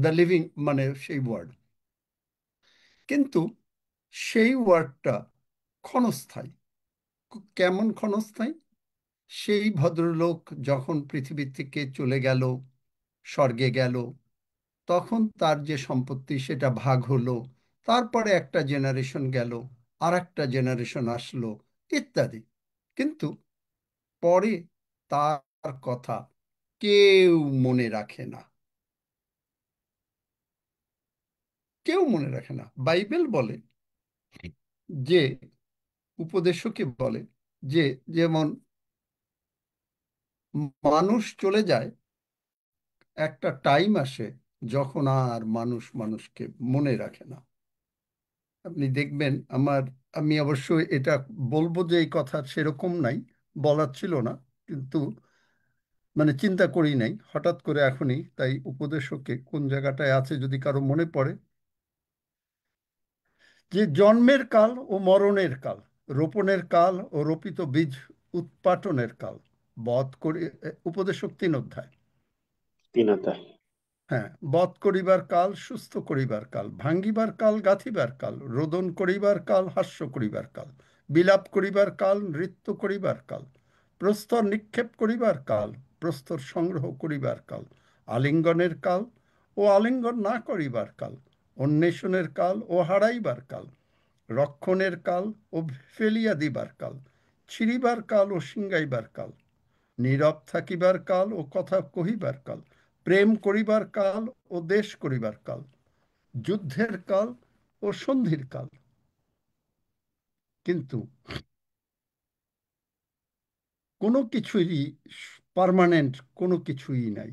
The living মানে সেই word, কিন্তু সেই ওয়ার্ডটা ক্ষণস্থায়ী। কেমন ক্ষণস্থায়ী? সেই ভদ্রলোক যখন পৃথিবী থেকে চলে গেল, স্বর্গে গেল, তখন তার যে সম্পত্তি সেটা ভাগ হলো, তারপরে একটা জেনারেশন গেল, আর একটা জেনারেশন আসলো, ইত্যাদি। কিন্তু পরে তার কথা কেউ মনে রাখে না, কেউ মনে রাখে না। বাইবেল বলে যে, উপদেশকে বলে যে, যেমন মানুষ চলে যায়, একটা টাইম আসে যখন আর মানুষ মানুষকে মনে রাখে না। আপনি দেখবেন আমি অবশ্য এটা বলবো যে এই কথা সেরকম নাই, বলার ছিল না, কিন্তু মানে চিন্তা করি নাই, হঠাৎ করে এখনই তাই উপদেশকে কোন জায়গাটায় আছে যদি কারো মনে পড়ে, যে জন্মের কাল ও মরণের কাল, রোপণের কাল ও রোপিত বীজ উৎপাটনের কাল, বধ করি, উপদেশক 3 অধ্যায়। তিনতায়। হ্যাঁ, বধ করিবার কাল, সুস্থ করিবার কাল, ভাঙ্গিবার কাল, গাঁথিবার কাল, রোদন করিবার কাল, হাস্য করিবার কাল, বিলাপ করিবার কাল, নৃত্য করিবার কাল, প্রস্তর নিক্ষেপ করিবার কাল, প্রস্তর সংগ্রহ করিবার কাল, আলিঙ্গনের কাল ও আলিঙ্গন না করিবার কাল, অন্বেষণের কাল ও হারাইবার কাল, রক্ষণের কাল ও ফেলিয়া দিবার কাল, ছিঁড়িবার কাল ও সিংগাইবার কাল, নীরব থাকিবার কাল ও কথা কহিবার কাল, প্রেম করিবার কাল ও দেশ করিবার কাল, যুদ্ধের কাল ও সন্ধির কাল। কিন্তু কোনো কিছুরই পার্মানেন্ট কোনো কিছুই নাই।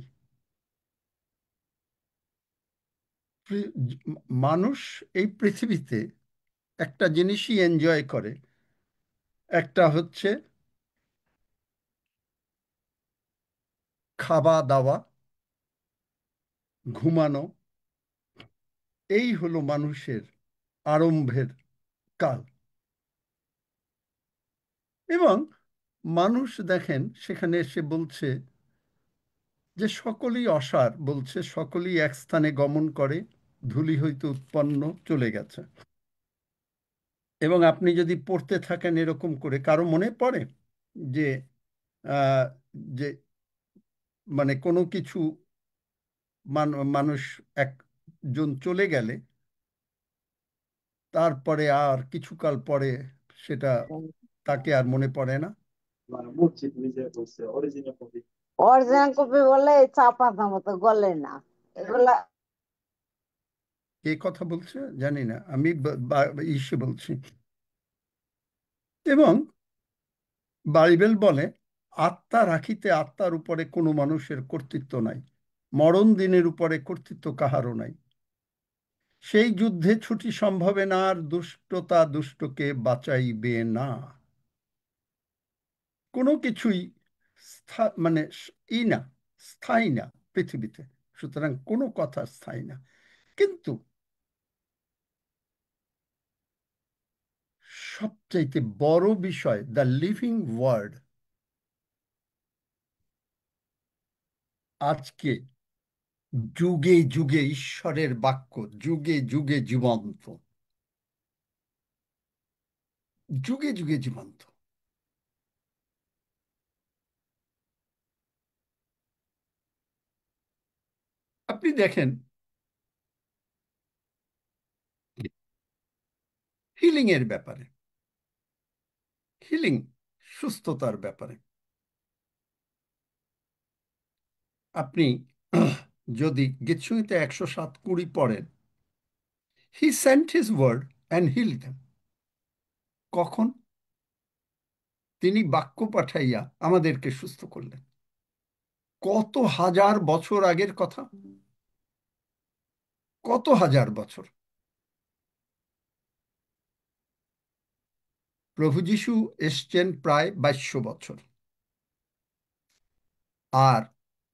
মানুষ এই পৃথিবীতে একটা জিনিসই এনজয় করে, একটা হচ্ছে খাওয়া দাওয়া, ঘুমানো। এই হলো মানুষের আরম্ভের কাল। এবং মানুষ দেখেন সেখানে এসে বলছে যে সকলেই অসার, বলছে সকলেই এক স্থানে গমন করে, ধূলি হইতে উৎপন্ন, চলে গেছে। এবং আপনি যদি পড়তে থাকেন এরকম করে, কারো মনে পড়ে যে আহ, যে মানে কোনো কিছু মানুষ একজন চলে গেলে তারপরে আর কিছুকাল পরে সেটা তাকে আর মনে পড়ে না? অরিজিনাল কপি বলে চা পাতা মতো গলে না এগুলা। কে কথা বলছে জানি না, আমি ইসে বলছি। এবং বাইবেল বলে, আত্মা রাখিতে আত্মার উপরে কোনো মানুষের কর্তৃত্ব নাই, মরণ দিনের উপরে কর্তৃত্ব কাহারও নাই। সেই যুদ্ধে ছুটি সম্ভবে না, আর দুষ্টতা দুষ্টকে বাঁচাইবে না। কোনো কিছুই মানে না, স্থায়ী না পৃথিবীতে। সুতরাং কোনো কথা স্থায়ী না। কিন্তু সবচাইতে বড় বিষয়, দ্য লিভিং ওয়ার্ড, আজকে যুগে যুগে ঈশ্বরের বাক্য, যুগে যুগে জীবন্ত, যুগে যুগে জীবন্ত। আপনি দেখেন হিলিং এর ব্যাপারে, হিলিং, সুস্থতার ব্যাপারে আপনি যদি গীতসংহিতা 107:20 পড়েন, he sent his word and heal them. কখন? তিনি বাক্য পাঠাইয়া আমাদেরকে সুস্থ করলেন। কত হাজার বছর আগের কথা, কত হাজার বছর। প্রভু যীশু এসছেন প্রায় 2200 বছর, আর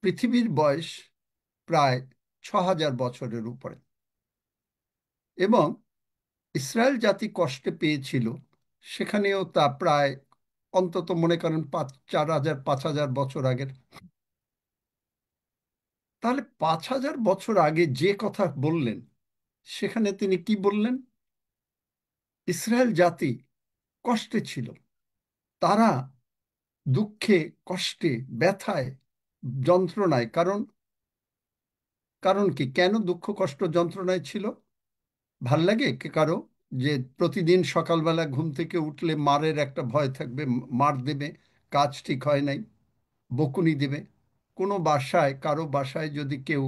পৃথিবীর বয়স প্রায় 6000 বছরের উপরে। এবং ইসরায়েল জাতি কষ্টে পেয়েছিল, সেখানেও তা প্রায় অন্তত মনে করেন 4000 5000 বছর আগের। তাহলে 5,000 বছর আগে যে কথা বললেন, সেখানে তিনি কি বললেন? ইসরায়েল জাতি কষ্টে ছিল, তারা দুঃখে, কষ্টে, ব্যথায়, যন্ত্রণায়। কারণ কারণ কি, কেন দুঃখ কষ্ট যন্ত্রণায় ছিল? ভাল লাগে কে কারো যে প্রতিদিন সকালবেলা ঘুম থেকে উঠলে মারের একটা ভয় থাকবে, মার দেবে, কাজ ঠিক হয় নাই, বকুনি দেবে? কোনো বাসায়, কারো বাসায় যদি কেউ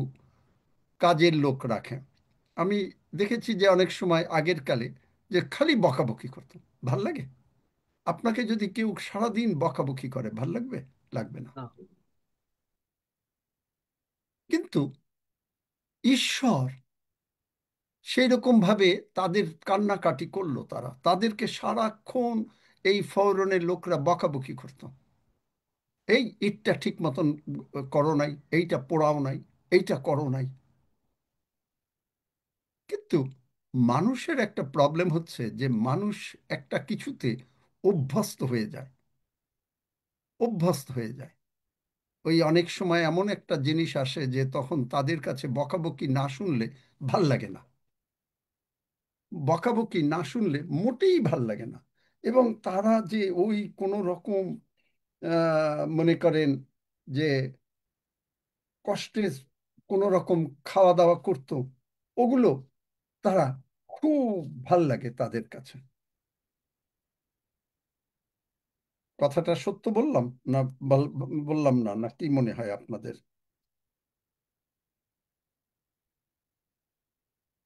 কাজের লোক রাখে, আমি দেখেছি যে অনেক সময় আগের কালে যে খালি বকাবকি করতো, ভাল লাগে? আপনাকে যদি কেউ সারাদিন বকাবকি করে, ভাল লাগবে? লাগবে না। না। কিন্তু ঈশ্বর সেই রকম ভাবে তাদের কান্নাকাটি করলো, তাদেরকে সারাক্ষণ এই ফৌরনের লোকরা বকাবকি করতো, এই ইটটা ঠিক মতন করো নাই, এইটা পোড়াও নাই, এইটা করো নাই। কিন্তু মানুষের একটা প্রবলেম হচ্ছে যে মানুষ একটা কিছুতে অভ্যস্ত হয়ে যায়, অভ্যস্ত হয়ে যায়। ওই অনেক সময় এমন একটা জিনিস আসে যে তখন তাদের কাছে বকাবকি না শুনলে ভাল লাগে না, বকাবকি না শুনলে মোটেই ভাল লাগে না। এবং তারা যে ওই কোনো রকম মনে করেন যে কষ্টে কোনো রকম খাওয়া দাওয়া করত, ওগুলো তারা খুব ভাল লাগে তাদের কাছে। কথাটা সত্য বললাম না? বললাম না? না কি মনে হয় আপনাদের?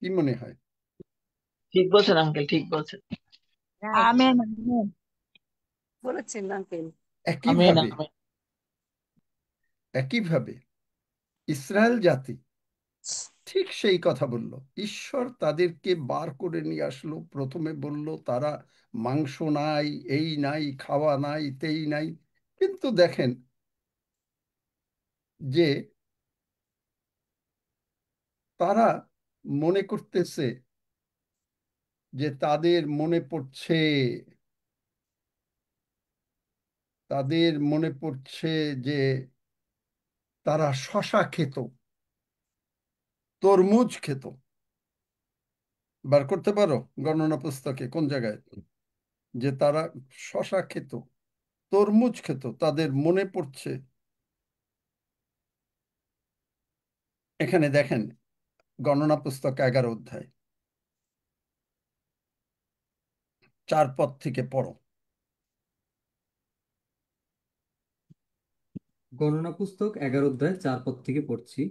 কি মনে হয়? ঠিক বলছেন আঙ্কেল, ঠিক বলছেন। আমেন আমেন বলেছেন আঙ্কেল। আমিন একইভাবে আমিন। একইভাবে ইসরায়েল জাতি ঠিক সেই কথা বলল। ঈশ্বর তাদেরকে বার করে নিয়ে আসলো, প্রথমে বলল তারা মাংস নাই, এই নাই, খাওয়া নাই, তেই নাই। কিন্তু দেখেন যে তারা মনে করতেছে যে তাদের মনে পড়ছে, তাদের মনে পড়ছে যে তারা শশা খেত, তরমুজ খেত। বার করতে পারো গণনা পুস্তকে কোন জায়গায় যে তারা শশা খেত, তরমুজ খেত, তাদের মনে পড়ছে? এখানে দেখেন, গণনা পুস্তক 11 অধ্যায় 4 পদ থেকে পড়ো। গণনা পুস্তক 11 অধ্যায় 4 পদ থেকে পড়ছি।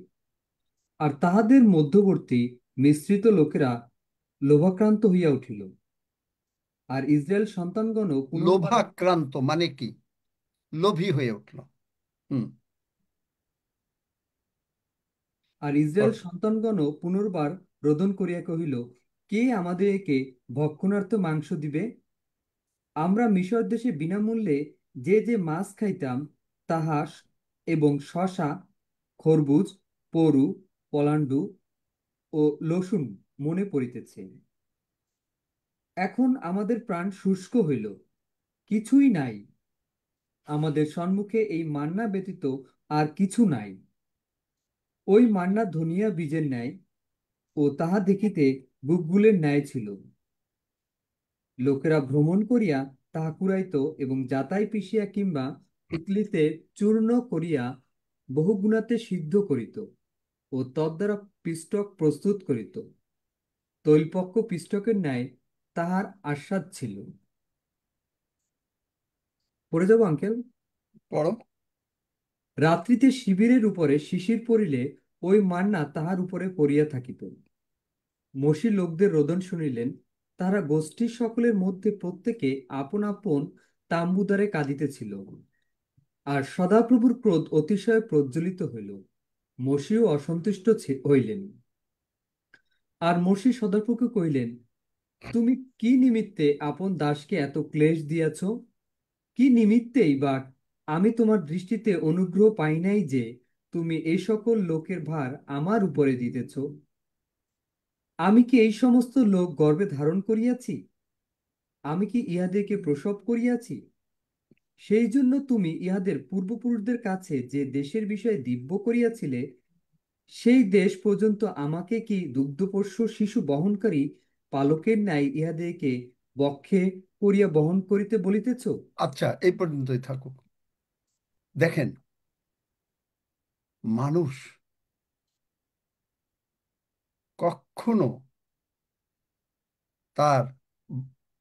আর তাহাদের মধ্যবর্তী মিশ্রিত লোকেরা লোভাক্রান্ত হইয়া উঠিল, আর ইসরায়েল সন্তানগণ পুনর্বার লোভাক্রান্ত মানে কি? লোভী হয়ে উঠল। হুম। আর ইসরায়েল সন্তানগণ পুনর্বার রোদন করিয়া কহিল, কে আমাদেরকে ভক্ষণার্থ মাংস দিবে? আমরা মিশর দেশে বিনামূল্যে যে যে মাছ খাইতাম, তাহা এবং শসা, খরবুজ, পরু, পলাণ্ডু ও লসুন মনে পড়িতেছে। এখন আমাদের প্রাণ শুষ্ক হইল, কিছুই নাই, আমাদের সম্মুখে এই মান্না ব্যতীত আর কিছু নাই। ওই মান্না ধনিয়া বীজের ন্যায়, ও তাহা দেখিতে গুগগুলের ন্যায় ছিল। লোকেরা ভ্রমণ করিয়া তাহা কুড়াইত এবং জাতাই পিষিয়া কিংবা উতলিতে চূর্ণ করিয়া বহুগুণাতে সিদ্ধ করিত ও তদ্বারা পিষ্টক প্রস্তুত করিত। তৈলপক্ক পিষ্টকের ন্যায় তাহার আস্বাদ ছিল। পড়ে যাব আঙ্কেল? পড়ো। রাত্রিতে শিবিরের উপরে শিশির পড়িলে ওই মান্না তাহার উপরে পড়িয়া থাকিত। মসি লোকদের রোদন শুনিলেন, তাহারা গোষ্ঠীর সকলের মধ্যে প্রত্যেকে আপন আপন তাম্বুদ্বারে কাঁদিতেছিল। আর সদাপ্রভুর ক্রোধ অতিশয় প্রজ্বলিত হইল, মসিও অসন্তুষ্ট হইলেন। আর মসি সদাপ্রভুকে কহিলেন, তুমি কি নিমিত্তে আপন দাসকে এত ক্লেশ দিয়াছ? কি নিমিত্তেই বা আমি তোমার দৃষ্টিতে অনুগ্রহ পাই নাই যে তুমি এই সকল লোকের ভার আমার উপরে দিতেছ? আমি কি এই সমস্ত লোক গর্ভে ধারণ করিয়াছি? আমি কি ইহাদেরকে প্রসব করিয়াছি? সেই জন্য তুমি ইহাদের পূর্বপুরুষদের কাছে যে দেশের বিষয়ে দিব্য করিয়াছিলে, সেই দেশ পর্যন্ত আমাকে কি দুগ্ধপোষ্য শিশু বহনকারী পালকের ন্যায় ইহাদেরকে বক্ষে করিয়া বহন করিতে বলিতেছ? আচ্ছা, এই পর্যন্তই থাকুক। দেখেন, মানুষ কখনো তার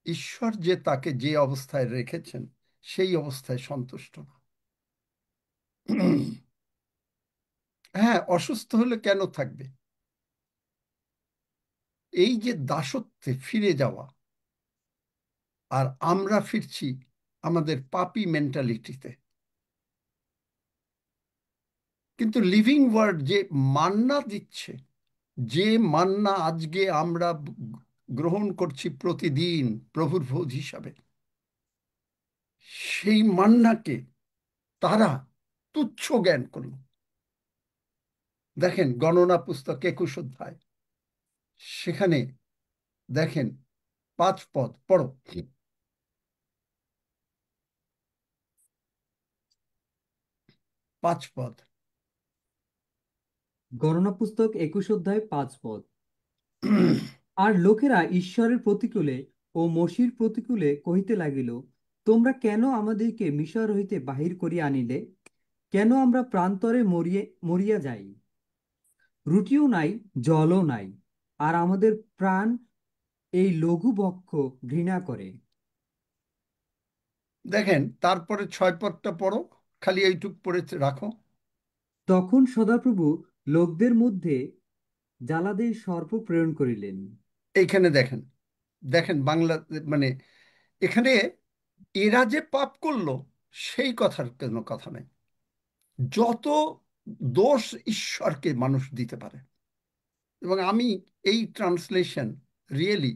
ঈশ্বর যে তাকে যে অবস্থায় রেখেছেন সেই অবস্থায় সন্তুষ্ট না। হ্যাঁ, অসুস্থ হলে কেন থাকবে? এই যে দাসত্বে ফিরে যাওয়া, আর আমরা ফিরছি আমাদের পাপি মেন্টালিটিতে। কিন্তু লিভিং ওয়ার্ড যে মান্না দিচ্ছে, যে মান্না আজকে আমরা গ্রহণ করছি প্রতিদিন প্রভুর ভোজ হিসাবে, সেই মান্নাকে তারা তুচ্ছ জ্ঞান করল। দেখেন গণনা পুস্তক 21 অধ্যায়, সেখানে দেখেন 5 পদ পড়ো। 5 পদ। গণনা পুস্তক 21 অধ্যায় 5 পদ। আর লোকেরা ঈশ্বরের প্রতিকূলে ও মসীর প্রতিকূলে কহিতে লাগিল, তোমরা কেন আমাদেরকে মিশর হইতে বাহির করিয়া আনিলে? কেন আমরা প্রান্তরে মরিয়া যাই? রুটিও নাই, জলও নাই, আর আমাদের প্রাণ এই লঘু বক্ষ ঘৃণা করে। দেখেন তারপরে 6 পদটা পড়ো, খালি এইটুক পড়ে রাখো। তখন সদাপ্রভু লোকদের মধ্যে জ্বালাদের সর্প প্রেরণ করিলেন। এইখানে দেখেন, দেখেন বাংলা, মানে এখানে এরা যে পাপ করলো সেই কথার কোনো কথা নেই। যত দোষ ঈশ্বরকে মানুষ দিতে পারে। এবং আমি এই ট্রান্সলেশন রিয়েলি,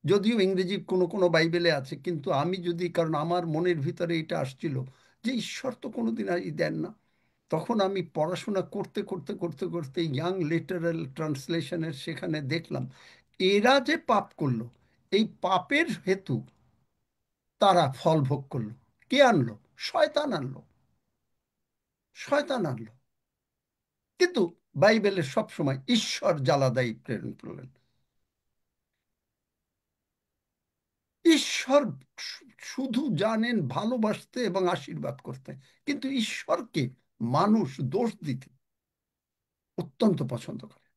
যদিও ইংরেজি কোনো কোনো বাইবেলে আছে, কিন্তু আমি যদি, কারণ আমার মনের ভিতরে এটা আসছিল যে ঈশ্বর তো কোনোদিন দেন না, তখন আমি পড়াশোনা করতে করতে করতে করতে ইয়াং লিটারাল ট্রান্সলেশনের সেখানে দেখলাম এরা যে পাপ করলো, এই পাপের হেতু তারা ফল ভোগ করলো। কে আনলো? শয়তান আনলো, শয়তান আনলো। কিন্তু বাইবেলের সবসময় ঈশ্বর জ্বালাদায়ী প্রেরণ করলেন। ঈশ্বর শুধু জানেন ভালোবাসতে এবং আশীর্বাদ করতে, কিন্তু ঈশ্বরকে মানুষ দোষ দিতে অত্যন্ত পছন্দ করে।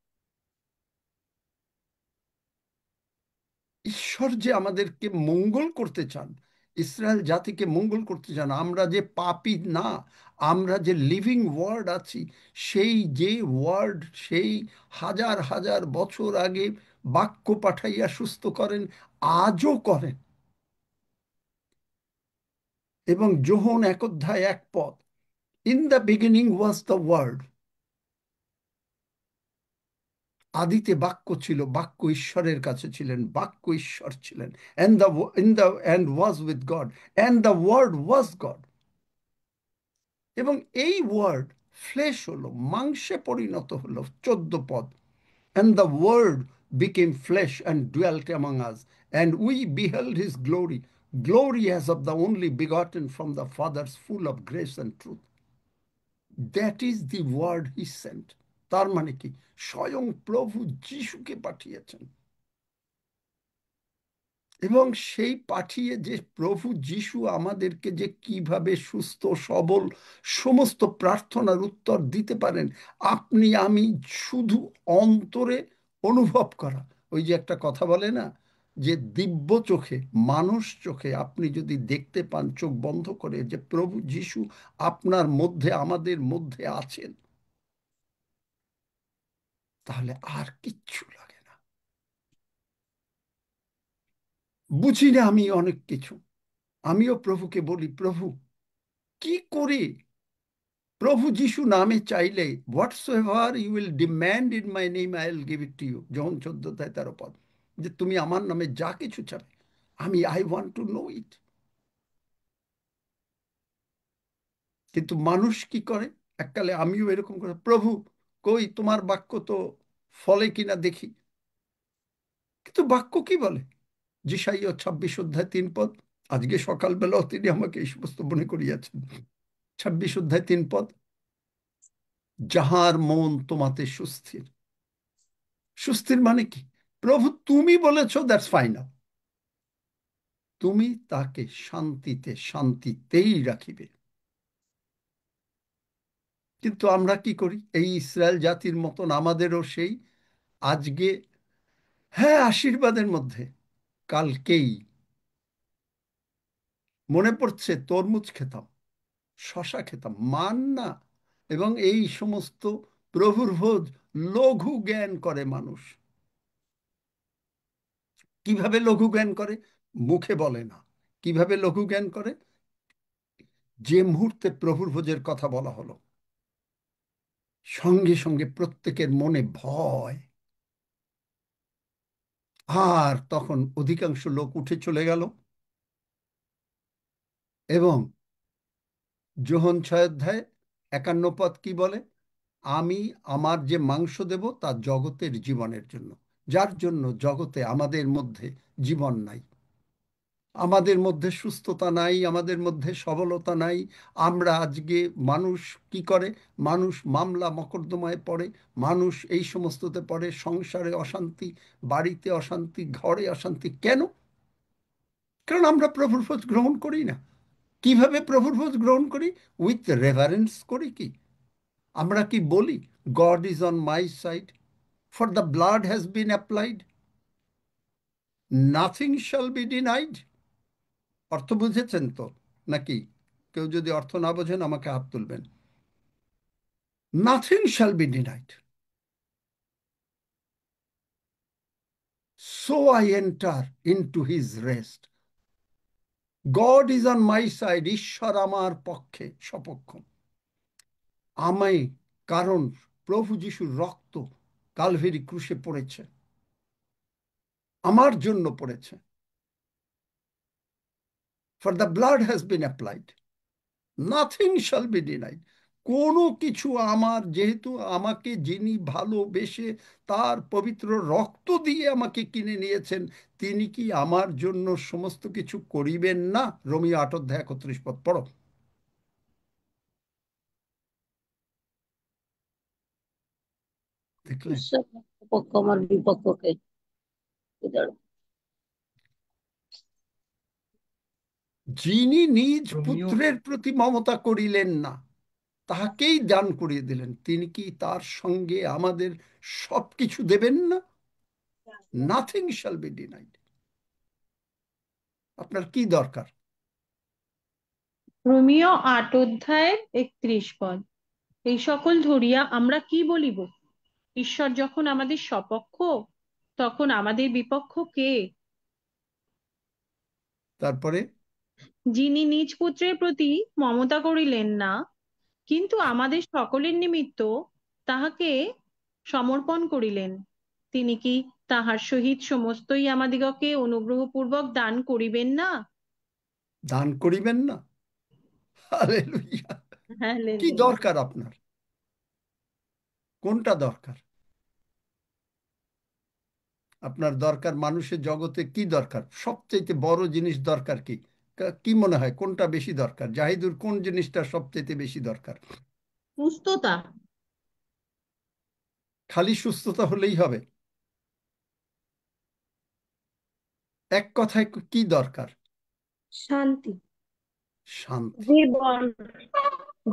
ঈশ্বর যে আমাদেরকে মঙ্গল করতে চান, ইসরায়েল জাতিকে মঙ্গল করতে চান, আমরা যে পাপী না, আমরা যে লিভিং ওয়ার্ড আছি, সেই যে ওয়ার্ড সেই হাজার হাজার বছর আগে বাক্য পাঠাইয়া সুস্থ করেন, আজও করেন। এবং যোহন 1 অধ্যায় 1 পদ, in the beginning was the word, আদিতে বাক্য ছিল, বাক্য ঈশ্বরের কাছে ছিলেন, বাক্য ঈশ্বর ছিলেন, and was with God, and the word was God. এবং এই ওয়ার্ড ফ্লেশ হলো, মাংসে পরিণত হলো, 14 পদ, and the word became flesh and dwelt among us, and we beheld his glory, glory as of the only begotten from the Father's, full of grace and truth. That is the word he sent. তার মানে কি? স্বয়ং প্রভু যিশুকে পাঠিয়েছেন। এবং সেই পাঠিয়ে যে প্রভু যিশু আমাদেরকে যে কিভাবে সুস্থ সবল সমস্ত প্রার্থনার উত্তর দিতে পারেন, আপনি আমি শুধু অন্তরে অনুভব করা। ওই যে একটা কথা বলে না, যে দিব্য চোখে, মানুষ চোখে আপনি যদি দেখতে পান চোখ বন্ধ করে যে প্রভু যিশু আপনার মধ্যে, আমাদের মধ্যে আছেন, তাহলে আর কিচ্ছু লাগে না। বুঝি না আমি অনেক কিছু, আমিও প্রভুকে বলি, প্রভু কি করে? প্রভু যিশু নামে চাইলে, whatsoever you will demand in my name I will give it to you, যখন 14-13 পদ, যে তুমি আমার নামে যা কিছু চাবে, আমি আই ওয়ান্ট টু নো ইট। কিন্তু মানুষ কি করে? এককালে আমিও এরকম করে, প্রভু কই তোমার বাক্য তো ফলে কিনা দেখি। কিন্তু বাক্য কি বলে? যিশাইয়া 26 অধ্যায় 3 পদ, আজকে সকালবেলাও তিনি আমাকে এই সমস্ত মনে করিয়েছেন। 26 অধ্যায় 3 পদ, যাহার মন তোমাতে সুস্থির। সুস্থির মানে কি? প্রভু তুমি বলেছো, দ্যাটস ফাইনাল। তুমি তাকে শান্তিতে শান্তিতেই রাখিবে। কিন্তু আমরা কি করি? এই ইসরায়েল জাতির মতন আমাদেরও সেই আজকে, হ্যাঁ, আশীর্বাদের মধ্যে কালকেই মনে পড়ছে তরমুজ খেতাম, শশা খেতাম, মান্না এবং এই সমস্ত প্রভুর ভোজ। লঘু জ্ঞান করে মানুষ। কিভাবে লঘু জ্ঞান করে? মুখে বলে না। কিভাবে লঘু জ্ঞান করে? যে মুহূর্তে প্রভুর ভোজের কথা বলা হলো, সঙ্গে সঙ্গে প্রত্যেকের মনে ভয়। আর তখন অধিকাংশ লোক উঠে চলে গেল এবং যোহন 6 অধ্যায় 51 পদ কি বলে? আমি আমার যে মাংস দেব তা জগতের জীবনের জন্য। যার জন্য জগতে আমাদের মধ্যে জীবন নাই, আমাদের মধ্যে সুস্থতা নাই, আমাদের মধ্যে সবলতা নাই। আমরা আজকে মানুষ কি করে? মানুষ মামলা মকদ্দমায় পড়ে, মানুষ এই সমস্ততে পড়ে, সংসারে অশান্তি, বাড়িতে অশান্তি, ঘরে অশান্তি। কেন? কারণ আমরা প্রভুর ভোজ গ্রহণ করি না। কিভাবে প্রভুর ভোজ গ্রহণ করি? উইথ রেভারেন্স করি কি? আমরা কি বলি god is on my side, for the blood has been applied, nothing shall be denied? অর্থ বুঝেছেন তো নাকি? কেউ যদি অর্থ না বোঝেন আমাকে হাত তুলবেন। Nothing shall be denied, so I enter into his rest. God is on my side, ঈশ্বর আমার পক্ষে, সপক্ষ। আমি, কারণ প্রভু যিশুর রক্ত কালভেরি ক্রুশে পড়েছে, আমার জন্য পড়েছে। For the blood has been applied, nothing shall be denied. কোনো কিছু আমার, যেহেতু আমাকে যিনি ভালোবেসে তার পবিত্র রক্ত দিয়ে আমাকে কিনে নিয়েছেন, তিনি কি আমার জন্য সমস্ত কিছু করিবেন না? রোমিও 8 অধ্যায় 31 পদ পড়ো। দেখলেন? ঈশ্বর পক্ষ আমার বিপক্ষকে যিনি নিজ রোমিও পুত্রের প্রতি মমতা করিলেন না, তাহাকেই দান করিয়ে দিলেন, তিনি কি তার সঙ্গে আমাদের সবকিছু দেবেন না? Nothing shall be denied. আপনার কি দরকার? রোমিও 8 অধ্যায় 31 পদ। এই সকল ধরিয়া আমরা কি বলিব? ঈশ্বর যখন আমাদের সপক্ষ, তখন আমাদের বিপক্ষ কে? তারপরে যিনি নিজ পুত্রের প্রতি মমতা করিলেন না, কিন্তু আমাদের সকলের নিমিত্ত তাহাকে সমর্পণ করিলেন, তিনি কি তাহার সহিত সমস্তই আমাদিগকে অনুগ্রহপূর্বক দান করিবেন না? দান করিবেন না? হালেলুয়া! কি হালেলুয়া। দরকার আপনার? কোনটা দরকার? আপনার দরকার, মানুষের জগতে কি দরকার? সবচেয়ে বড় জিনিস দরকার কি? কি মনে হয় কোনটা বেশি দরকার? জাহিদুর, কোন জিনিসটা সবচেয়ে বেশি দরকার? সুস্থতা। খালি সুস্থতা হলেই হবে? এক কথায় কি দরকার? শান্তি, শান্তি। জীবন,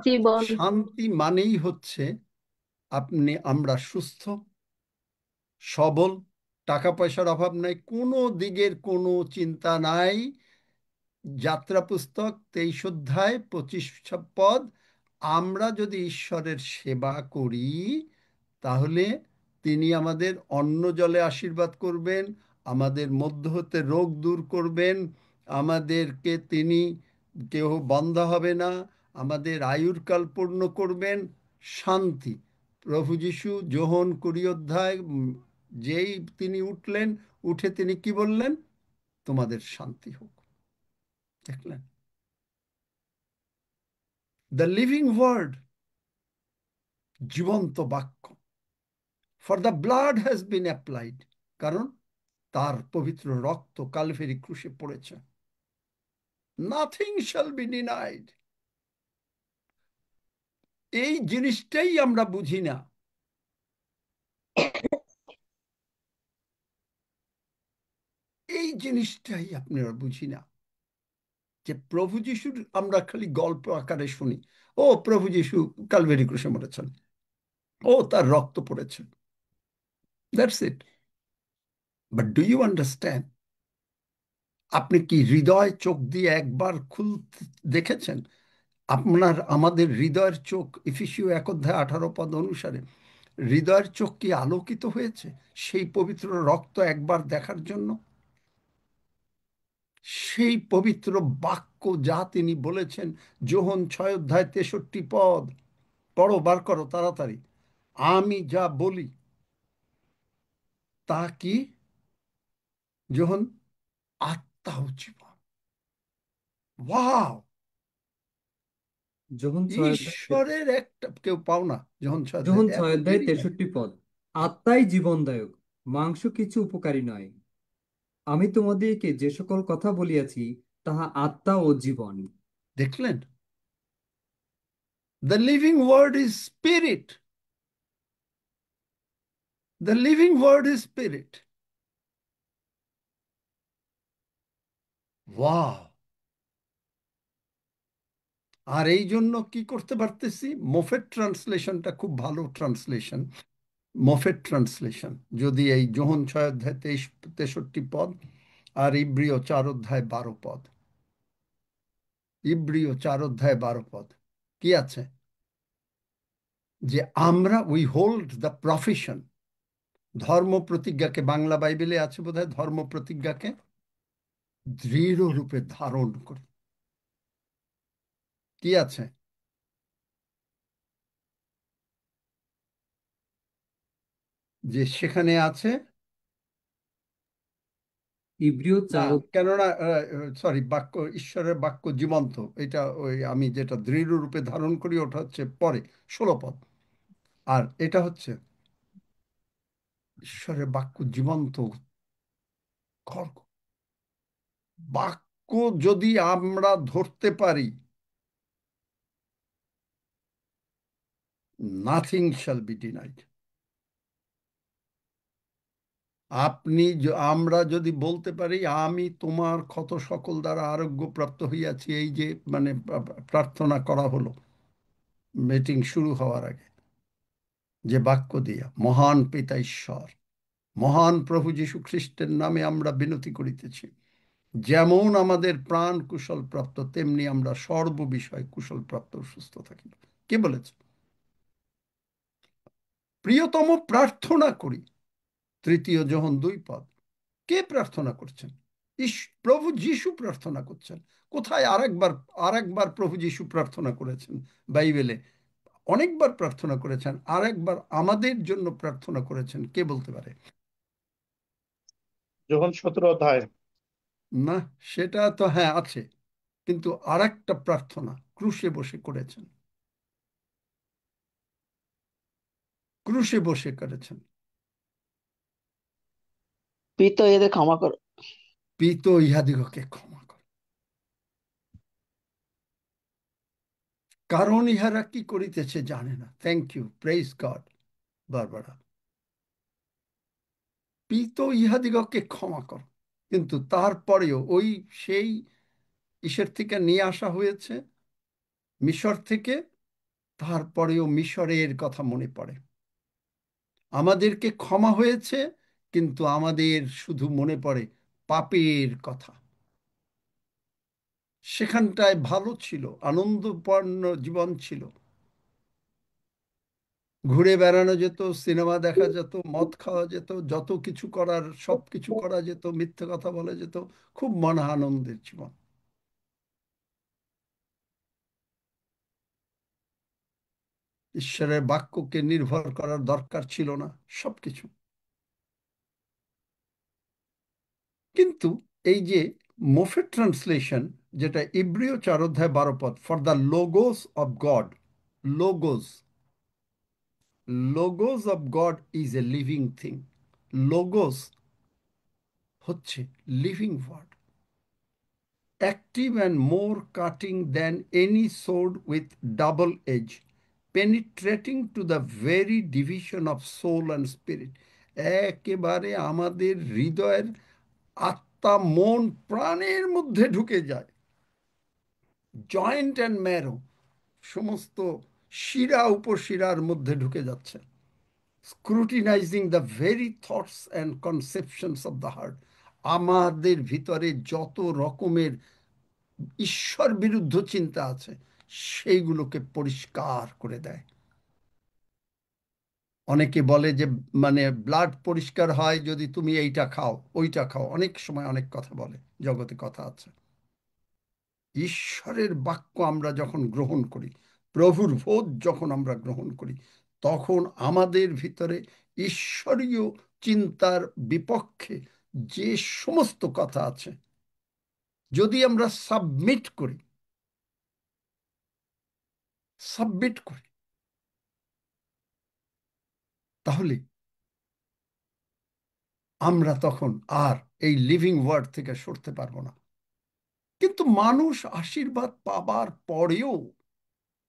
জীবন। শান্তি মানেই হচ্ছে আমরা সুস্থ, সবল, টাকা পয়সার অভাব নাই, কোনো দিকের কোনো চিন্তা নাই। যাত্রা পুস্তক 23 অধ্যায় 25 পদ, আমরা যদি ঈশ্বরের সেবা করি তাহলে তিনি আমাদের অন্ন জলে আশীর্বাদ করবেন, আমাদের মধ্য হতে রোগ দূর করবেন, আমাদেরকে তিনি, কেহ বন্ধ হবে না, আমাদের আয়ুর কাল পূর্ণ করবেন। শান্তি। প্রভু যিশু যোহন 20 অধ্যায় যেই তিনি উঠলেন, উঠে তিনি কি বললেন? তোমাদের শান্তি হোক। দেখলেন? দ্য লিভিং ওয়ার্ড, জীবন্ত বাক্য। For the blood has been applied, কারণ তার পবিত্র রক্ত কালভেরি ক্রুশে পড়েছে। Nothing shall be denied. এই জিনিসটাই আমরা বুঝি না। এই জিনিসটাই আপনারা বুঝি না যে প্রভু যিশুর আমরা খালি গল্প আকারে শুনি, ও প্রভু যিশু কালভেরি ক্রুশে মরেছেন, ও তার রক্ত পড়েছে, that's it. But do you understand? আপনি কি হৃদয় চোখ দিয়ে একবার দেখেছেন? আমাদের হৃদয়ের চোখ, ইফিসীয় 1 অধ্যায় 18 পদ অনুসারে, হৃদয়ের চোখ কি আলোকিত হয়েছে সেই পবিত্র রক্ত একবার দেখার জন্য? সেই পবিত্র বাক্য যা তিনি বলেছেন, যোহন 6 অধ্যায় 63 পদ, পড়ো, বার করো তাড়াতাড়ি। আমি যা বলি তা কি? যোহন আত্মা ও জীবন। ওয়াও! যোহন 6 অধ্যায় ঈশ্বরের একটা কেউ পাও না। যোহন 6 যোহন অধ্যায়, এত 6 অধ্যায় দেরি না। 63 পদ। আত্মাই জীবনদায়ক, মাংস কিছু উপকারী নয়। আমি তোমাদেরকে যে সকল কথা বলিয়াছি তাহা আত্মা ও জীবন। দেখলেন? The living word is spirit. The living word is spirit. Wow! আর এই জন্য কি করতে পারতেছি? মোফেট ট্রান্সলেশনটা খুব ভালো ট্রান্সলেশন। মোফেট ট্রান্সলেশন যদি এই যোহন 6 অধ্যায় 23-63 পদ আর ইব্রিয় 4 অধ্যায় 12 পদ, ইব্রিয় 4 অধ্যায় 12 পদ কি আছে? যে আমরা উই হোল্ড দ্য প্রফেশন, ধর্ম প্রতিজ্ঞাকে, বাংলা বাইবেলে আছে বোধহয়, ধর্ম প্রতিজ্ঞাকে দৃঢ় রূপে ধারণ করি। কি আছে? যে সেখানে আছে ইব্রিয় না, 4 কেননা সরি, বাক্য, ঈশ্বরের বাক্য জীবন্ত, এটা ওই আমি যেটা দৃঢ় রূপে ধারণ করি ওটা হচ্ছে পরে 16 পদ। আর এটা হচ্ছে ঈশ্বরের বাক্য জীবন্ত খড়গ। বাক্য যদি আমরা ধরতে পারি, নাথিং শ্যাল বি ডিনাইড। আমরা যদি বলতে পারি, আমি তোমার ক্ষত সকল দ্বারা আরোগ্যপ্রাপ্ত হইয়াছি, এই যে মানে প্রার্থনা করা হলো মিটিং শুরু হওয়ার আগে, যে বাক্য দিয়া, মহান পিতা ঈশ্বর, মহান প্রভু যীশু খ্রিস্টের নামে আমরা বিনতি করিতেছি, যেমন আমাদের প্রাণ কুশল প্রাপ্ত, তেমনি আমরা সর্ব বিষয় কুশল প্রাপ্ত সুস্থ থাকি। কে বলেছে? প্রিয়তম প্রার্থনা করি, 3 যোহন 2 পদ। কে প্রার্থনা করছেন? প্রভু যীশু প্রার্থনা করছেন। কোথায় আরেকবার প্রভু যীশু প্রার্থনা করেছেন বাইবেলে? অনেকবার প্রার্থনা করেছেন, আরেকবার আমাদের জন্য প্রার্থনা করেছেন। কে বলতে পারে? যোহন 17 অধ্যায়। না, সেটা তো হ্যাঁ আছে, কিন্তু আরেকটা প্রার্থনা ক্রুশে বসে করেছেন। ক্রুশে বসে করেছেন। পিতা এদের ক্ষমা করো। পিত ইহাদিগকে ক্ষমা কর, কারণ ইহারা কি করিতেছে জানে না। থ্যাংক ইউ, প্রেইজ গড বারবারা। পিত ইহাদিগকে ক্ষমা কর, কিন্তু তারপরেও ওই সেই ইসের থেকে নিয়ে আসা হয়েছে, মিশর থেকে, তারপরেও মিশরের কথা মনে পড়ে। আমাদেরকে ক্ষমা হয়েছে, কিন্তু আমাদের শুধু মনে পড়ে পাপের কথা। সেখানটায় ভালো ছিল, আনন্দপূর্ণ জীবন ছিল, ঘুরে বেড়ানো যেত, সিনেমা দেখা যেত, মদ খাওয়া যেত, যত কিছু করার সব কিছু করা যেত, মিথ্যে কথা বলা যেত, খুব মনে আনন্দের জীবন। ঈশ্বরের বাক্যকে নির্ভর করার দরকার ছিল না সবকিছু। কিন্তু এই যে মোফেট ট্রান্সলেশন, যেটা ইব্রিয় 4 অধ্যায় 12 পদ, for the Logos of God, Logos, Logos of God is a living thing. Logos হচ্ছে living word, active and more cutting than any sword with double edge, penetrating to the very division of soul and spirit, একেবারে আমাদের হৃদয়ের, আত্মা, মন, প্রাণের মধ্যে ঢুকে যায়, জয়েন্ট অ্যান্ড ম্যারো, সমস্ত শিরা উপশিরার মধ্যে ঢুকে যাচ্ছে, scrutinizing the very thoughts and conceptions of the heart, আমাদের ভিতরে যত রকমের ঈশ্বর বিরুদ্ধ চিন্তা আছে সেইগুলোকে পরিষ্কার করে দেয়। অনেকে বলে যে মানে ব্লাড পরিষ্কার হয় যদি তুমি এইটা খাও ওইটা খাও, অনেক সময় অনেক কথা বলে, জগতে কথা আছে। ঈশ্বরের বাক্য আমরা যখন গ্রহণ করি, প্রভুর ভোজ যখন আমরা গ্রহণ করি, তখন আমাদের ভিতরে ঈশ্বরীয় চিন্তার বিপক্ষে যে সমস্ত কথা আছে, যদি আমরা সাবমিট করি, তাহলে আমরা তখন আর এই লিভিং ওয়ার্ড থেকে সরতে পারবো না। কিন্তু মানুষ আশীর্বাদ পাবার পরেও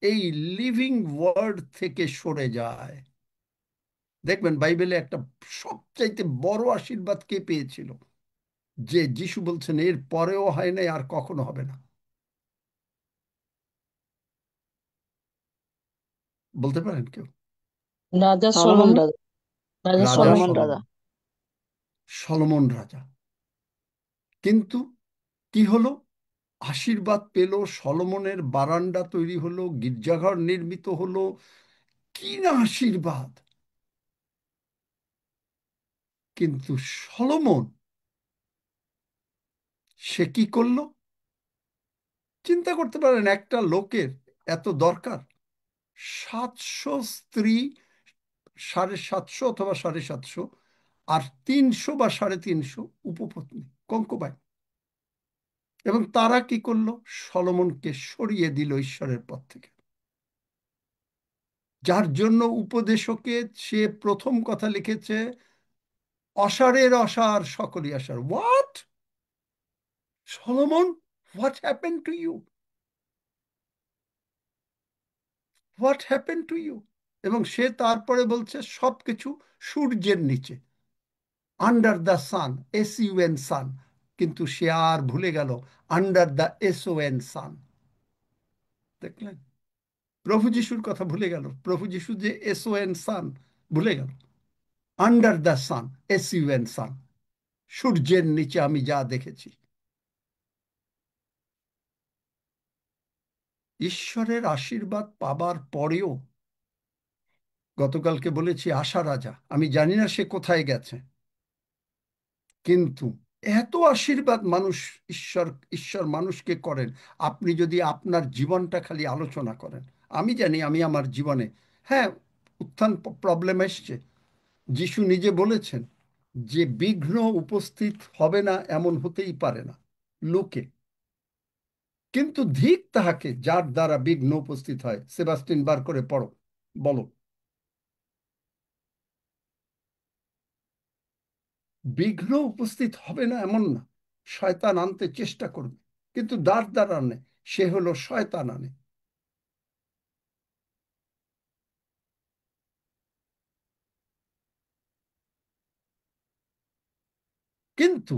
এই লিভিং ওয়ার্ড থেকে সরে যায়। দেখবেন বাইবেলে একটা সবচাইতে বড় আশীর্বাদ কে পেয়েছিল, যে যিশু বলছেন এর পরেও হয় নাই আর কখনো হবে না? বলতে পারেন কেউ? রাজা সলোমন সলোমন। রাজা। রাজা রাজা সলোমন সলোমন। রাজা। সলোমন রাজা। কিন্তু কি হলো? আশীর্বাদ পেল, সলোমনের বারান্দা তৈরি হলো, গির্জাঘর নির্মিত হলো, কি না আশীর্বাদ! কিন্তু সলোমন সে কি করলো? চিন্তা করতে পারেন, একটা লোকের এত দরকার, 700 স্ত্রী, 750 অথবা 750, আর 300 বা 350 উপপত্নী, কঙ্কুবাইন। এবং তারা কি করলো? সলোমনকে সরিয়ে দিল ঈশ্বরের পথ থেকে, যার জন্য উপদেশকে সে প্রথম কথা লিখেছে, অসারের অসার সকলই আসার। What? Solomon, what happen to you? What happen to you? এবং সে তারপরে বলছে সবকিছু সূর্যের নিচে, under the sun, SUN sun, কিন্তু সে আর ভুলে গেল আন্ডার দ্য SON সান। দেখলেন? প্রভু যিশুর কথা ভুলে গেল, প্রভু যিশু যে SON সান ভুলে গেল। আন্ডার দ্য সান, SUN সান, সূর্যের নিচে আমি যা দেখেছি। ঈশ্বরের আশীর্বাদ পাবার পরেও, গতকালকে বলেছি আশা রাজা, আমি জানি না সে কোথায় গেছে, কিন্তু এত আশীর্বাদ মানুষ, ঈশ্বর ঈশ্বর মানুষকে করেন। আপনি যদি আপনার জীবনটা খালি আলোচনা করেন, আমি জানি আমি আমার জীবনে, হ্যাঁ, উত্থান প্রবলেম এসছে। যিশু নিজে বলেছেন যে বিঘ্ন উপস্থিত হবে না এমন হতেই পারে না লোকে, কিন্তু ধিক তাহাকে যার দ্বারা বিঘ্ন উপস্থিত হয়। সেবাস্টিন বার করে পড়ো, বলো। বিঘ্ন উপস্থিত হবে না এমন না, শয়তান আনতে চেষ্টা করবে, কিন্তু দ্বারা আনে, সে হলো শয়তান আনে। কিন্তু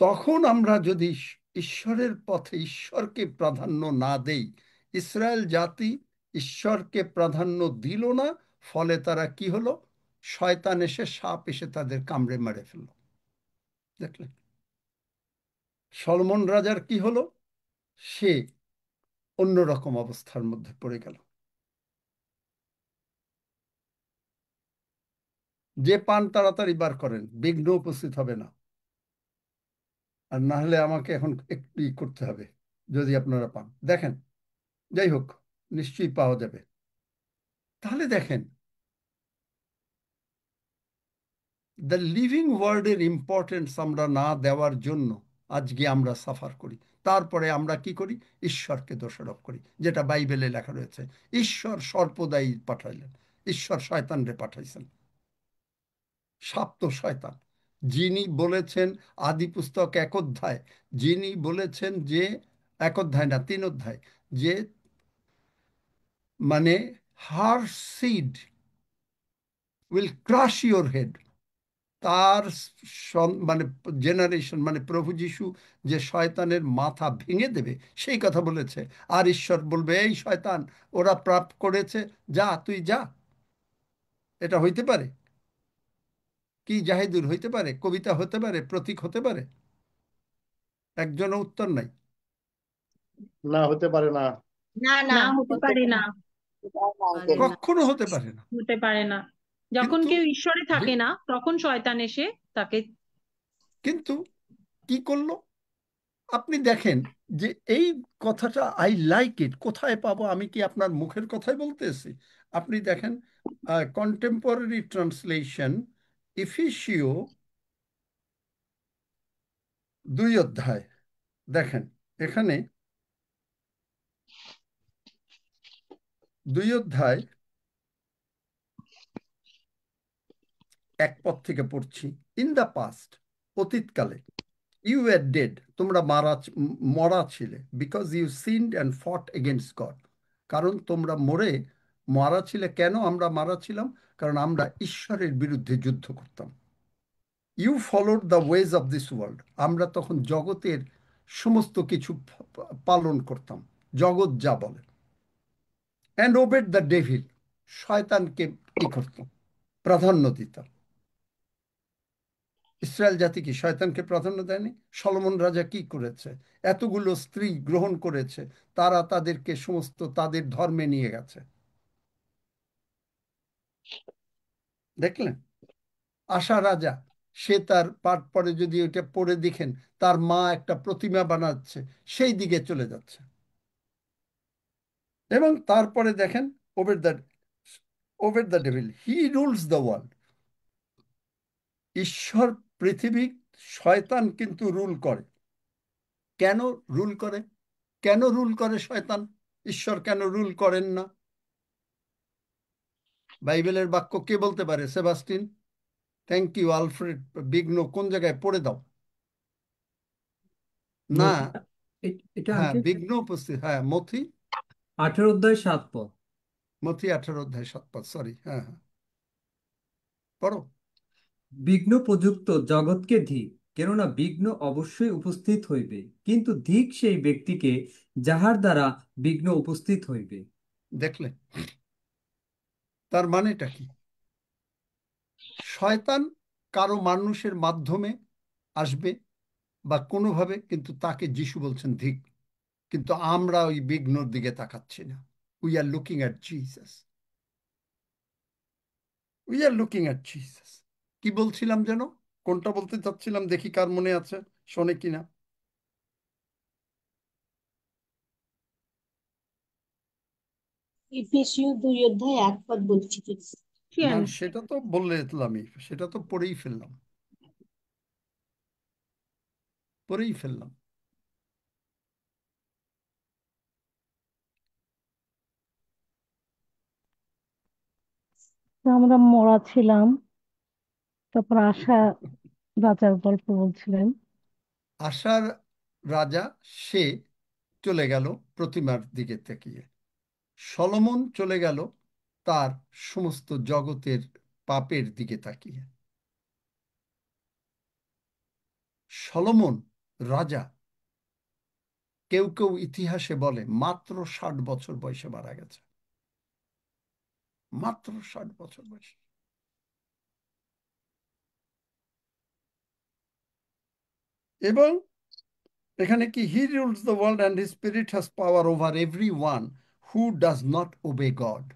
তখন আমরা যদি ঈশ্বরের পথে ঈশ্বরকে প্রাধান্য না দেই, ইসরায়েল জাতি ঈশ্বরকে প্রাধান্য দিল না, ফলে তারা কি হলো? শয়তান এসে, সাপ এসে তাদের কামড়ে মেরে ফেলল। দেখলেন সলোমন রাজার কি হলো? সে অন্যরকম অবস্থার মধ্যে পড়ে গেল। যে পান তাড়াতাড়ি বার করেন, বিঘ্ন উপস্থিত হবে না। আর না হলে আমাকে এখন একটু করতে হবে, যদি আপনারা পান। দেখেন, যাই হোক, নিশ্চয়ই পাওয়া যাবে। তাহলে দেখেন, দ্য লিভিং ওয়ার্ডের ইম্পর্টেন্স আমরা না দেওয়ার জন্য আজকে আমরা সাফার করি। তারপরে আমরা কি করি? ঈশ্বরকে দোষারোপ করি, যেটা বাইবেলে লেখা রয়েছে, ঈশ্বর সর্পদাই পাঠাইলেন, ঈশ্বর শয়তানরে পাঠাইছেন। সাপ তো শয়তান, যিনি বলেছেন আদি পুস্তক 1 অধ্যায়, যিনি বলেছেন যে 1 অধ্যায় না 3 অধ্যায়, যে মানে her seed will crush your head. তার মানে জেনারেশন, মানে প্রভু যিশু যে শয়তানের মাথা ভেঙে দেবে সেই কথা বলেছে। আর ঈশ্বর বলবে, এই শয়তান, ওরা পাপ করেছে, যা তুই যা। এটা হইতে পারে কি? জাহিদুর হইতে পারে, কবিতা হতে পারে, প্রতীক হতে পারে? একজনও উত্তর নাই। না, হতে পারে না। না না, না, হতে হতে পারে পারে না, না আঙ্কেল। কখনো হতে পারে না। হতে পারে না। যখন কিন্তু কেউ ঈশ্বরে থাকে বি- না, তখন শয়তান এসে তাকে কিন্তু কি করলো? আপনি দেখেন যে এই কথাটা, আই লাইক ইট, কোথায় পাবো? আমি কি আপনার মুখের কথাই বলতেছি? আপনি দেখেন কন্টেম্পোরারি ট্রান্সলেশন, ইফিসিও 2 অধ্যায়। দেখেন এখানে 2 অধ্যায় 1 পদ থেকে পড়ছি। ইন দ্য পাস্ট, অতীতকালে, ইউ ওয়ার ডেড, তোমরা মরা ছিলে, because you sinned and fought against God. কারণ তোমরা মারা ছিলে। কেন আমরা মারা ছিলাম? কারণ আমরা ঈশ্বরের বিরুদ্ধে যুদ্ধ করতাম। You followed the ways of this world, আমরা তখন জগতের সমস্ত কিছু পালন করতাম, জগৎ যা বলে। অ্যান্ড ওবেড দ্য ডেভিল, শয়তানকে কি করতাম? প্রাধান্য দিতাম। ইসরায়েল জাতি কি শয়তানকে প্রাধান্য দেয়নি? সলোমন রাজা কি করেছে? এতগুলো স্ত্রী গ্রহণ করেছে, তারা তাদেরকে সমস্ত তাদের ধর্মে নিয়ে গেছে। দেখলেন? আশা রাজা, সে তার পাঠ পরে যদি ওইটা পড়ে দেখেন, তার মা একটা প্রতিমা বানাচ্ছে, সেই দিকে চলে যাচ্ছে। এবং তারপরে দেখেন, over the over the devil he rules the world, ঈশ্বর পৃথিবী, শয়তান কিন্তু রুল করে। কেন রুল করে? কেন রুল করে শয়তান? ঈশ্বর কেন রুল করেন না? বাইবেলের বাক্য কে বলতে পারে? Sebastian, thank you. আলফ্রেড, বিঘ্ন কোন জায়গায় পড়ে দাও না। মথি, এটা হ্যাঁ, আঙ্কেল বিঘ্ন উপস্থিত, হ্যাঁ, 18 অধ্যায় 7 পদ। মথি 18 অধ্যায় 7 পদ, সরি, হ্যাঁ হ্যাঁ, পড়ো। বিঘ্ন প্রযুক্ত জগৎকে ধিক, কেননা বিঘ্ন অবশ্যই উপস্থিত হইবে, কিন্তু ধিক সেই ব্যক্তিকে যাহার দ্বারা বিঘ্ন উপস্থিত হইবে। দেখলে তার মানেটা কি? শয়তান কারো মানুষের মাধ্যমে আসবে বা কোনোভাবে, কিন্তু তাকে যিশু বলছেন ধিক। কিন্তু আমরা ওই বিঘ্নর দিকে তাকাচ্ছি না। We are looking at Jesus. We are looking at Jesus. কি বলছিলাম যেন? কোনটা বলতে চাচ্ছিলাম, দেখি কার মনে আছে, শোনে কিনা। ইফেসীয় 2 অধ্যায় 1 পদ বলছি। না, Ephesians। সেটা তো বললামই, সেটা তো পড়েই ফেললাম, পড়েই ফেললাম। আমরা মরা ছিলাম, তারপর আশা রাজার গল্প বলছিলেন। আশার রাজা, সে চলে গেল প্রতিমার দিকে তাকিয়ে। সলোমন চলে গেল তার সমস্ত জগতের পাপের দিকে তাকিয়ে। সলোমন রাজা, কেউ কেউ ইতিহাসে বলে মাত্র 60 বছর বয়সে মারা গেছে। মাত্র 60 বছর বয়সে। এবং এখানে কি, he rules the world and his spirit has power over everyone who does not obey God.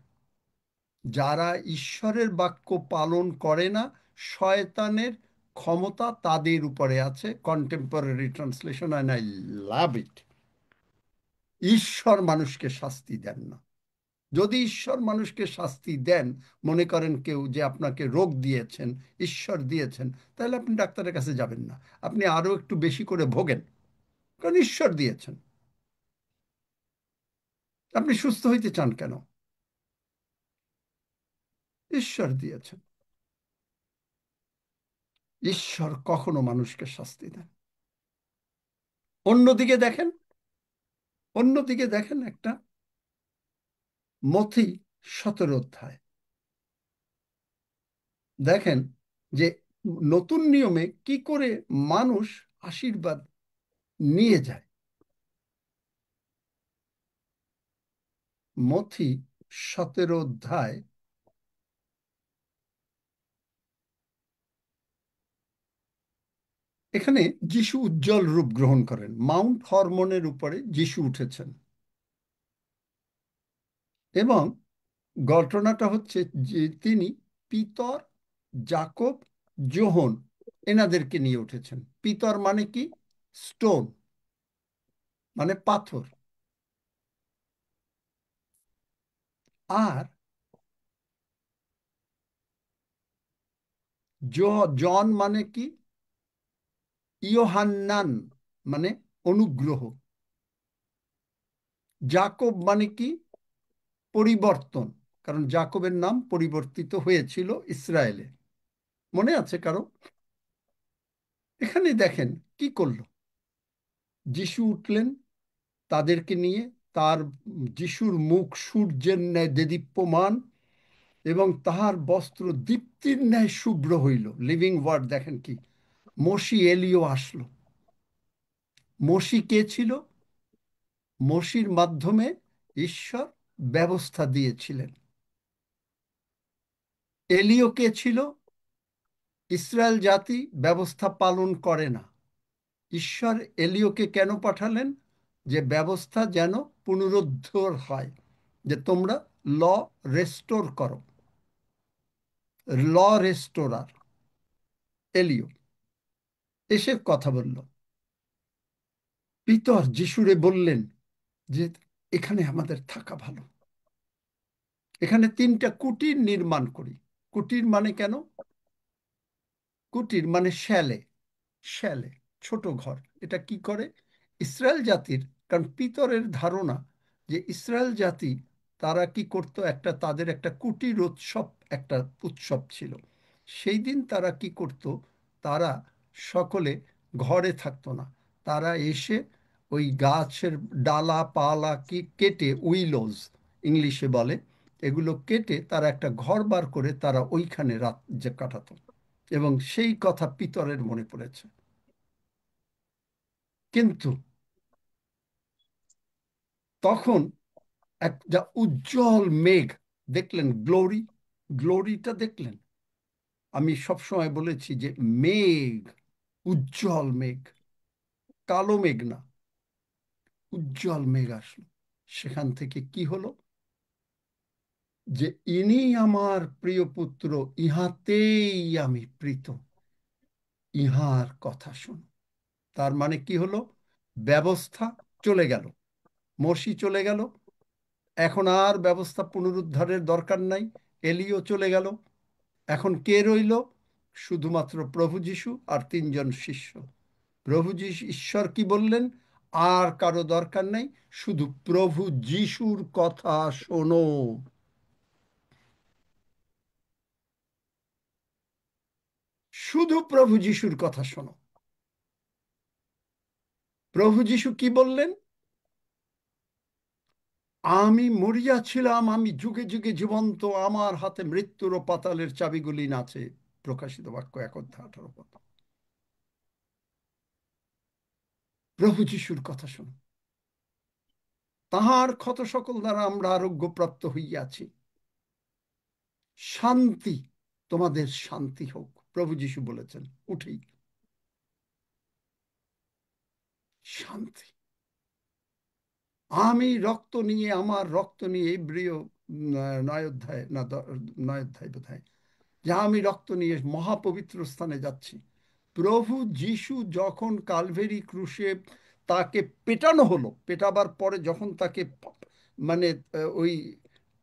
যারা ঈশ্বরের বাক্য পালন করে না, শয়তানের ক্ষমতা তাদের উপরে আছে। Contemporary translation, and I love it. ঈশ্বর মানুষকে শাস্তি দেন না। যদি ঈশ্বর মানুষকে শাস্তি দেন, মনে করেন কেউ যে আপনাকে রোগ দিয়েছেন, ঈশ্বর দিয়েছেন, তাহলে আপনি ডাক্তারের কাছে যাবেন না, আপনি আরো একটু বেশি করে ভোগেন, কারণ ঈশ্বর দিয়েছেন। আপনি সুস্থ হইতে চান কেন? ঈশ্বর দিয়েছেন। ঈশ্বর কখনো মানুষকে শাস্তি দেন। অন্যদিকে দেখেন, অন্যদিকে দেখেন, একটা মথি 17 অধ্যায়। দেখেন যে নতুন নিয়মে কি করে মানুষ আশীর্বাদ নিয়ে যায়। মথি 17 অধ্যায় এখানে যিশু উজ্জ্বল রূপ গ্রহণ করেন। মাউন্ট হরমোনের উপরে যিশু উঠেছেন এবং ঘটনাটা হচ্ছে যে তিনি পিতর, যাকব, যোহন এনাদেরকে নিয়ে উঠেছেন। পিতর মানে কি? স্টোন, মানে পাথর। আর জন মানে কি? ইয়োহান্নান, মানে অনুগ্রহ। যাকব মানে কি? পরিবর্তন, কারণ যাকবের নাম পরিবর্তিত হয়েছিল ইসরায়েলে। মনে আছে কারো? এখানে দেখেন কি করলো। যিশু উঠলেন তাদেরকে নিয়ে, তার যিশুর মুখ সূর্যের ন্যায় দেদীপ্যমান এবং তাহার বস্ত্র দীপ্তির ন্যায় শুভ্র হইল। লিভিং ওয়ার্ড দেখেন কি। মসি এলিও আসলো। মসি কে ছিল? মসির মাধ্যমে ঈশ্বর ব্যবস্থা দিয়েছিলেন। এলিও কে ছিল? ইসরায়েল জাতি ব্যবস্থা পালন করে না। ঈশ্বর এলিওকে কেন পাঠালেন? যে ব্যবস্থা যেন পুনরুদ্ধার হয়, যে তোমরা ল রেস্টোর করো। ল রেস্টোরার এলিও এসে কথা বলল। পিতর যিশুরে বললেন যে এখানে আমাদের থাকা ভালো, এখানে 3টা কুটির নির্মাণ করি। কুটির মানে কেন? কুটির মানে শ্যালে, শ্যালে ছোট ঘর। এটা কি করে? ইসরায়েল জাতির, কারণ পিতরের ধারণা যে ইসরায়েল জাতি তারা কি করত, তাদের একটা কুটির উৎসব, একটা উৎসব ছিল। সেই দিন তারা কি করত, তারা সকলে ঘরে থাকতো না। তারা এসে ওই গাছের ডালা পালা কি কেটে, উইলোজ ইংলিশে বলে, এগুলো কেটে তারা একটা ঘর বার করে তারা ওইখানে রাত যে কাটাতো। এবং সেই কথা পিতরের মনে পড়েছে। কিন্তু তখন একটা উজ্জ্বল মেঘ দেখলেন, গ্লোরি, গ্লোরিটা দেখলেন। আমি সবসময় বলেছি যে মেঘ, উজ্জ্বল মেঘ, কালো মেঘ না, উজ্জ্বল মেঘ আসলো। সেখান থেকে কি হলো? যে ইনি আমার প্রিয় পুত্র, ইহাতেই আমি প্রীত, ইহার কথা শুনো। তার মানে কি হলো? ব্যবস্থা চলে গেল, মসি চলে গেল, এখন আর ব্যবস্থা পুনরুদ্ধারের দরকার নাই। এলিও চলে গেল। এখন কে রইল? শুধুমাত্র প্রভু যিশু আর 3জন শিষ্য। প্রভু যিশু, ঈশ্বর কি বললেন? আর কারো দরকার নাই, শুধু প্রভু যিশুর কথা শোনো। শুধু প্রভু যিশুর কথা শোনো। প্রভু যিশু কি বললেন? আমি মরিয়াছিলাম, আমি যুগে যুগে জীবন্ত, আমার হাতে মৃত্যুর ও পাতালের চাবিগুলি আছে। প্রকাশিত বাক্য 1:18। প্রভু যিশুর কথা শোনো। তাহার ক্ষত সকল দ্বারা আমরা আরোগ্যপ্রাপ্ত হইয়াছি। শান্তি, তোমাদের শান্তি হোক, প্রভু যিশু বলেছেন উঠেই। শান্তি। আমি রক্ত নিয়ে, আমার রক্ত নিয়ে, ইব্রিয় 9 অধ্যায় না 9 অধ্যায় বোধহয়, যা আমি রক্ত নিয়ে মহাপবিত্র স্থানে যাচ্ছি। প্রভু যিশু যখন কালভেরি ক্রুশে তাকে পেটানো হলো, পেটাবার পরে যখন তাকে মানে ওই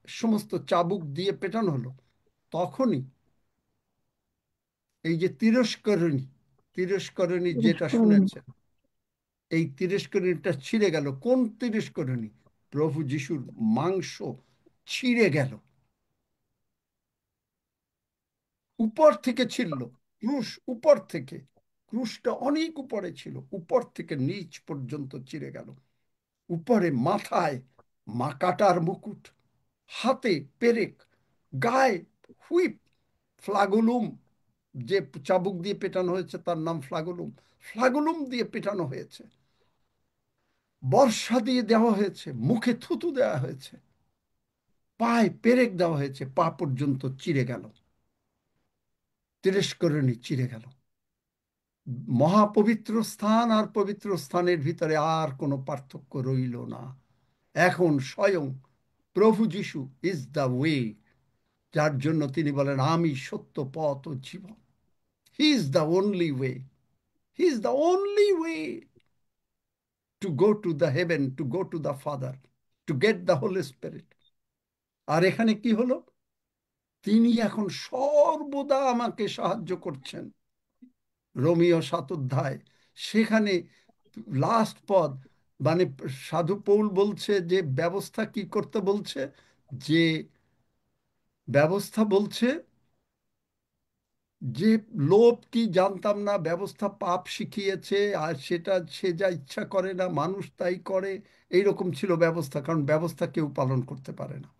সমস্ত চাবুক দিয়ে পেটানো হলো, তখনই এই যে তিরস্করণী, তিরস্করণী যেটা পুরস্কার। শুনেছেন, এই তিরস্করণীটা ছিঁড়ে গেল। কোন তিরস্করণী? প্রভু যিশুর মাংস ছিঁড়ে গেল, উপর থেকে ছিঁড়ল। ক্রুশ উপর থেকে, ক্রুশটা অনেক উপরে ছিল, উপর থেকে নিচ পর্যন্ত ছিঁড়ে গেল। উপরে মাথায় কাটার মুকুট, হাতে পেরেক, গায়ে হুইপ, ফ্লাগুলুম, যে চাবুক দিয়ে পেটানো হয়েছে তার নাম ফ্লাগুলুম, ফ্লাগুলুম দিয়ে পেটানো হয়েছে, বর্ষা দিয়ে দেওয়া হয়েছে, মুখে থুতু দেওয়া হয়েছে, পায়ে পেরেক দেওয়া হয়েছে, পা পর্যন্ত চিড়ে গেল, তিরস্করণী চিড়ে গেল। মহাপবিত্র স্থান আর পবিত্র স্থানের ভিতরে আর কোনো পার্থক্য রইল না। এখন স্বয়ং প্রভু যিশু ইজ দ্য ওয়ে, যার জন্য তিনি বলেন আমি সত্য, পথ ও জীবন। He is the only way, he is the only way to go to the heaven, to go to the Father, to get the Holy Spirit. আর এখানে কি হলো? তিনি এখন সর্বদা আমাকে সাহায্য করছেন। রোমিও 7 অধ্যায়, সেখানে লাস্ট পদ, মানে সাধু পৌল বলছে যে ব্যবস্থা কি করতে বলছে, যে ব্যবস্থা বলছে যে লোভ কি জানতাম না, ব্যবস্থা পাপ শিখিয়েছে, আর সেটা সে যা ইচ্ছা করে না, মানুষ তাই করে, এইরকম ছিল ব্যবস্থা, কারণ ব্যবস্থা কেউ পালন করতে পারে না।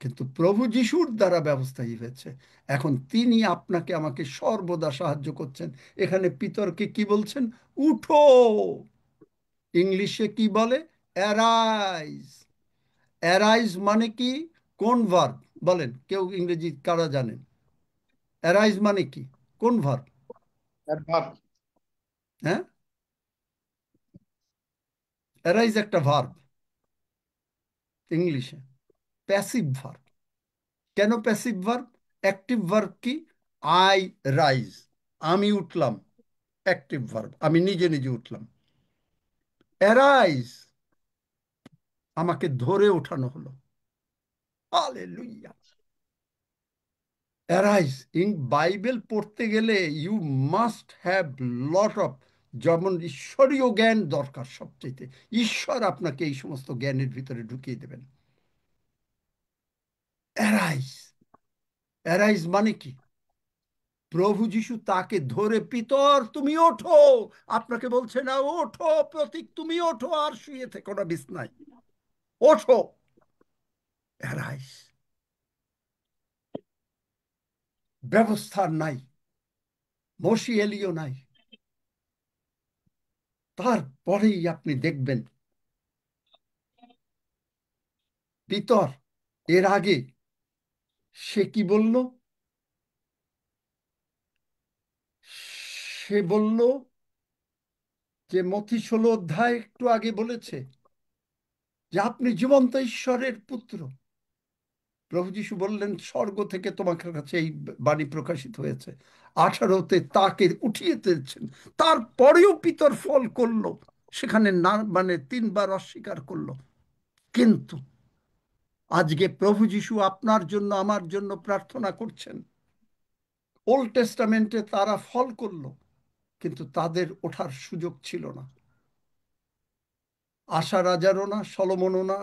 কিন্তু প্রভু যিশুর দ্বারা ব্যবস্থাই হয়েছে। এখন তিনি আপনাকে আমাকে সর্বদা সাহায্য করছেন। এখানে পিতরকে কি বলছেন? উঠো। ইংলিশে কি বলে? অ্যারাইজ। অ্যারাইজ মানে কি? কোন ভার্ব বলেন, কেউ ইংরেজি কারা জানেন? অ্যারাইজ মানে কি? কোন ভার্ব? অ্যাডভার্ব। হ্যাঁ, অ্যারাইজ একটা ভার্ব ইংলিশে, প্যাসিভ ভার্ব। কেন প্যাসিভ ভার্ব? অ্যাক্টিভ ভার্ব কি? আই রাইজ, আমি উঠলাম, অ্যাক্টিভ ভার্ব, আমি নিজে নিজে উঠলাম। অ্যারাইজ, আমাকে ধরে ওঠানো হলো। হালেলুয়া। অ্যারাইজ, ইন বাইবেল পড়তে গেলে you must have lot of, যেমন ঈশ্বরীয় জ্ঞান দরকার সবচেয়ে। ঈশ্বর আপনাকে এই সমস্ত জ্ঞানের ভিতরে ঢুকিয়ে দেবেন। অ্যারাইজ, অ্যারাইজ মানে কি? প্রভু যিশু তাকে ধরে, পিতর তুমি ওঠো, আপনাকে বলছে না ওঠো প্রতীক, তুমি ওঠো আর শুয়ে থেকো না বিছনায়, ওঠো। অ্যারাইজ। ব্যবস্থার নাই, মসি এলিও নাই, তারপরেই আপনি দেখবেন পিতর এর আগে সে কি বলল? সে বলল যে মথি 16 অধ্যায় একটু আগে বলেছে যে আপনি জীবন্ত ঈশ্বরের পুত্র। প্রভু যিশু বললেন স্বর্গ থেকে তোমার কাছে এই বাণী প্রকাশিত হয়েছে। 18-তে তাকে উঠিয়ে দিয়েছেন, তারপরেও পিতর ফল করলো, সেখানে না, মানে 3 বার অস্বীকার করলো। কিন্তু আজকে প্রভু যিশু আপনার জন্য আমার জন্য প্রার্থনা করছেন। ওল্ড টেস্টামেন্টে তারা ফল করলো, কিন্তু তাদের ওঠার সুযোগ ছিল না। আশা রাজারও না, সলোমনও না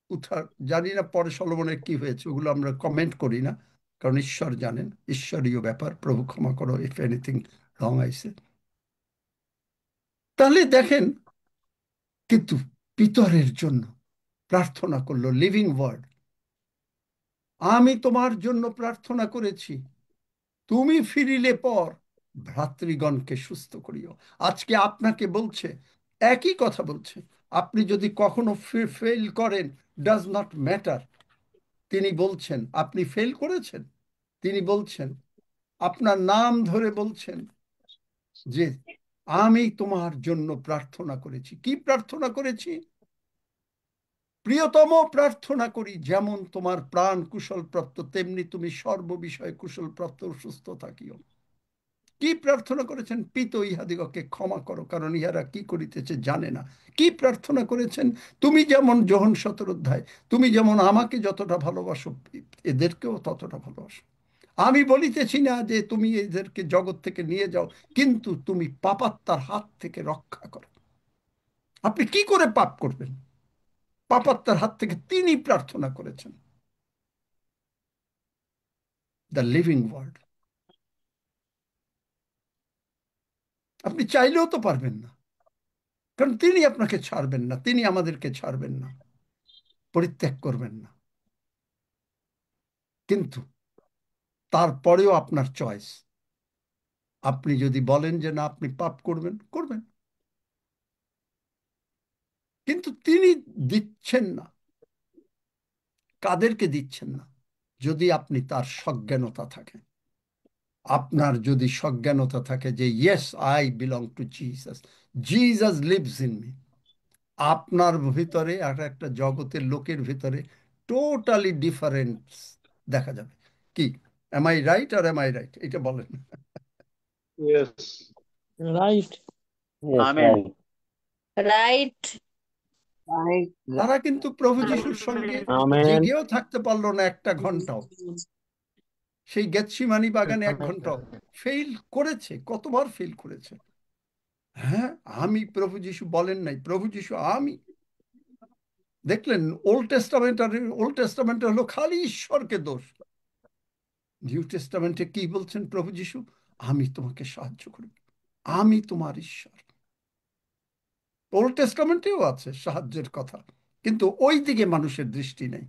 উঠার, জানি না পরে সলোমনের কি হয়েছে, ওগুলো আমরা কমেন্ট করি না, কারণ ঈশ্বর জানেন, ঈশ্বরীয় ব্যাপার। প্রভু ক্ষমা করো ইফ এনিথিং রং আইসে। তাহলে দেখেন, কিন্তু পিতরের জন্য প্রার্থনা করলো, লিভিং ওয়ার্ড, আমি তোমার জন্য প্রার্থনা করেছি, তুমি ফিরিলে পর ভ্রাতৃগণকে সুস্থ করিও। আজকে আপনাকে বলছে, একই কথা বলছে। আপনি যদি কখনো ফেল করেন, ডাজ নট ম্যাটার, তিনি বলছেন আপনি ফেল করেছেন, তিনি বলছেন, আপনার নাম ধরে বলছেন যে আমি তোমার জন্য প্রার্থনা করেছি। কি প্রার্থনা করেছি? প্রিয়তম, প্রার্থনা করি যেমন তোমার প্রাণ কুশলপ্রাপ্ত, তেমনি তুমি সর্ববিষয়ে কুশলপ্রাপ্ত ও সুস্থ থাকিও। কি প্রার্থনা করেছেন? পিত ইহাদিগকে ক্ষমা করো, কারণ ইহারা কি করিতেছে জানে না। কি প্রার্থনা করেছেন? তুমি যেমন যোহন 17 অধ্যায়, তুমি যেমন আমাকে যতটা ভালোবাসো এদেরকেও ততটা ভালোবাসো। আমি বলিতেছি না যে তুমি এদেরকে জগৎ থেকে নিয়ে যাও, কিন্তু তুমি পাপাত্মার হাত থেকে রক্ষা করো। আপনি কি করে পাপ করবেন? পাপাত্মার হাত থেকে তিনি প্রার্থনা করেছেন। The living word. আপনি চাইলেও তো পারবেন না, কারণ তিনি আপনাকে ছাড়বেন না, তিনি আমাদেরকে ছাড়বেন না, পরিত্যাগ করবেন না। কিন্তু তারপরেও আপনার চয়েস। আপনি যদি বলেন যে না, আপনি পাপ করবেন, করবেন, কিন্তু তিনি দিচ্ছেন না। কাদেরকে দিচ্ছেন না? যদি আপনি তার সজ্ঞানতা থাকে, আপনার যদি সজ্ঞানতা থাকে যে yes, I belong to Jesus, Jesus lives in me, আপনার ভিতরে আর একটা জগতের লোকের ভিতরে টোটালি ডিফারেন্স দেখা যাবে। কি, am I right or am I right? এটা বলেন। Yes, right. আমেন। রাইট। তারা কিন্তু প্রভু যিশুর সঙ্গে আমেন। জেগেও থাকতে পারলো না একটা ঘন্টাও। সেই গেতসিমানি বাগানে 1 ঘন্টাও ফেল করেছে। কতবার ফেল করেছে? হ্যাঁ, আমি, প্রভু যিশু বলেন নাই প্রভু যিশু আমি। দেখলেন ওল্ড টেস্টামেন্টে হলো খালি ঈশ্বরকে দোষ। নিউ টেস্টামেন্টে কি বলছেন প্রভু যিশু? আমি তোমাকে সাহায্য করব, আমি তোমার ঈশ্বর। ওল্ড টেস্টামেন্টেও আছে সাহায্যের কথা, কিন্তু ওই দিকে মানুষের দৃষ্টি নেই।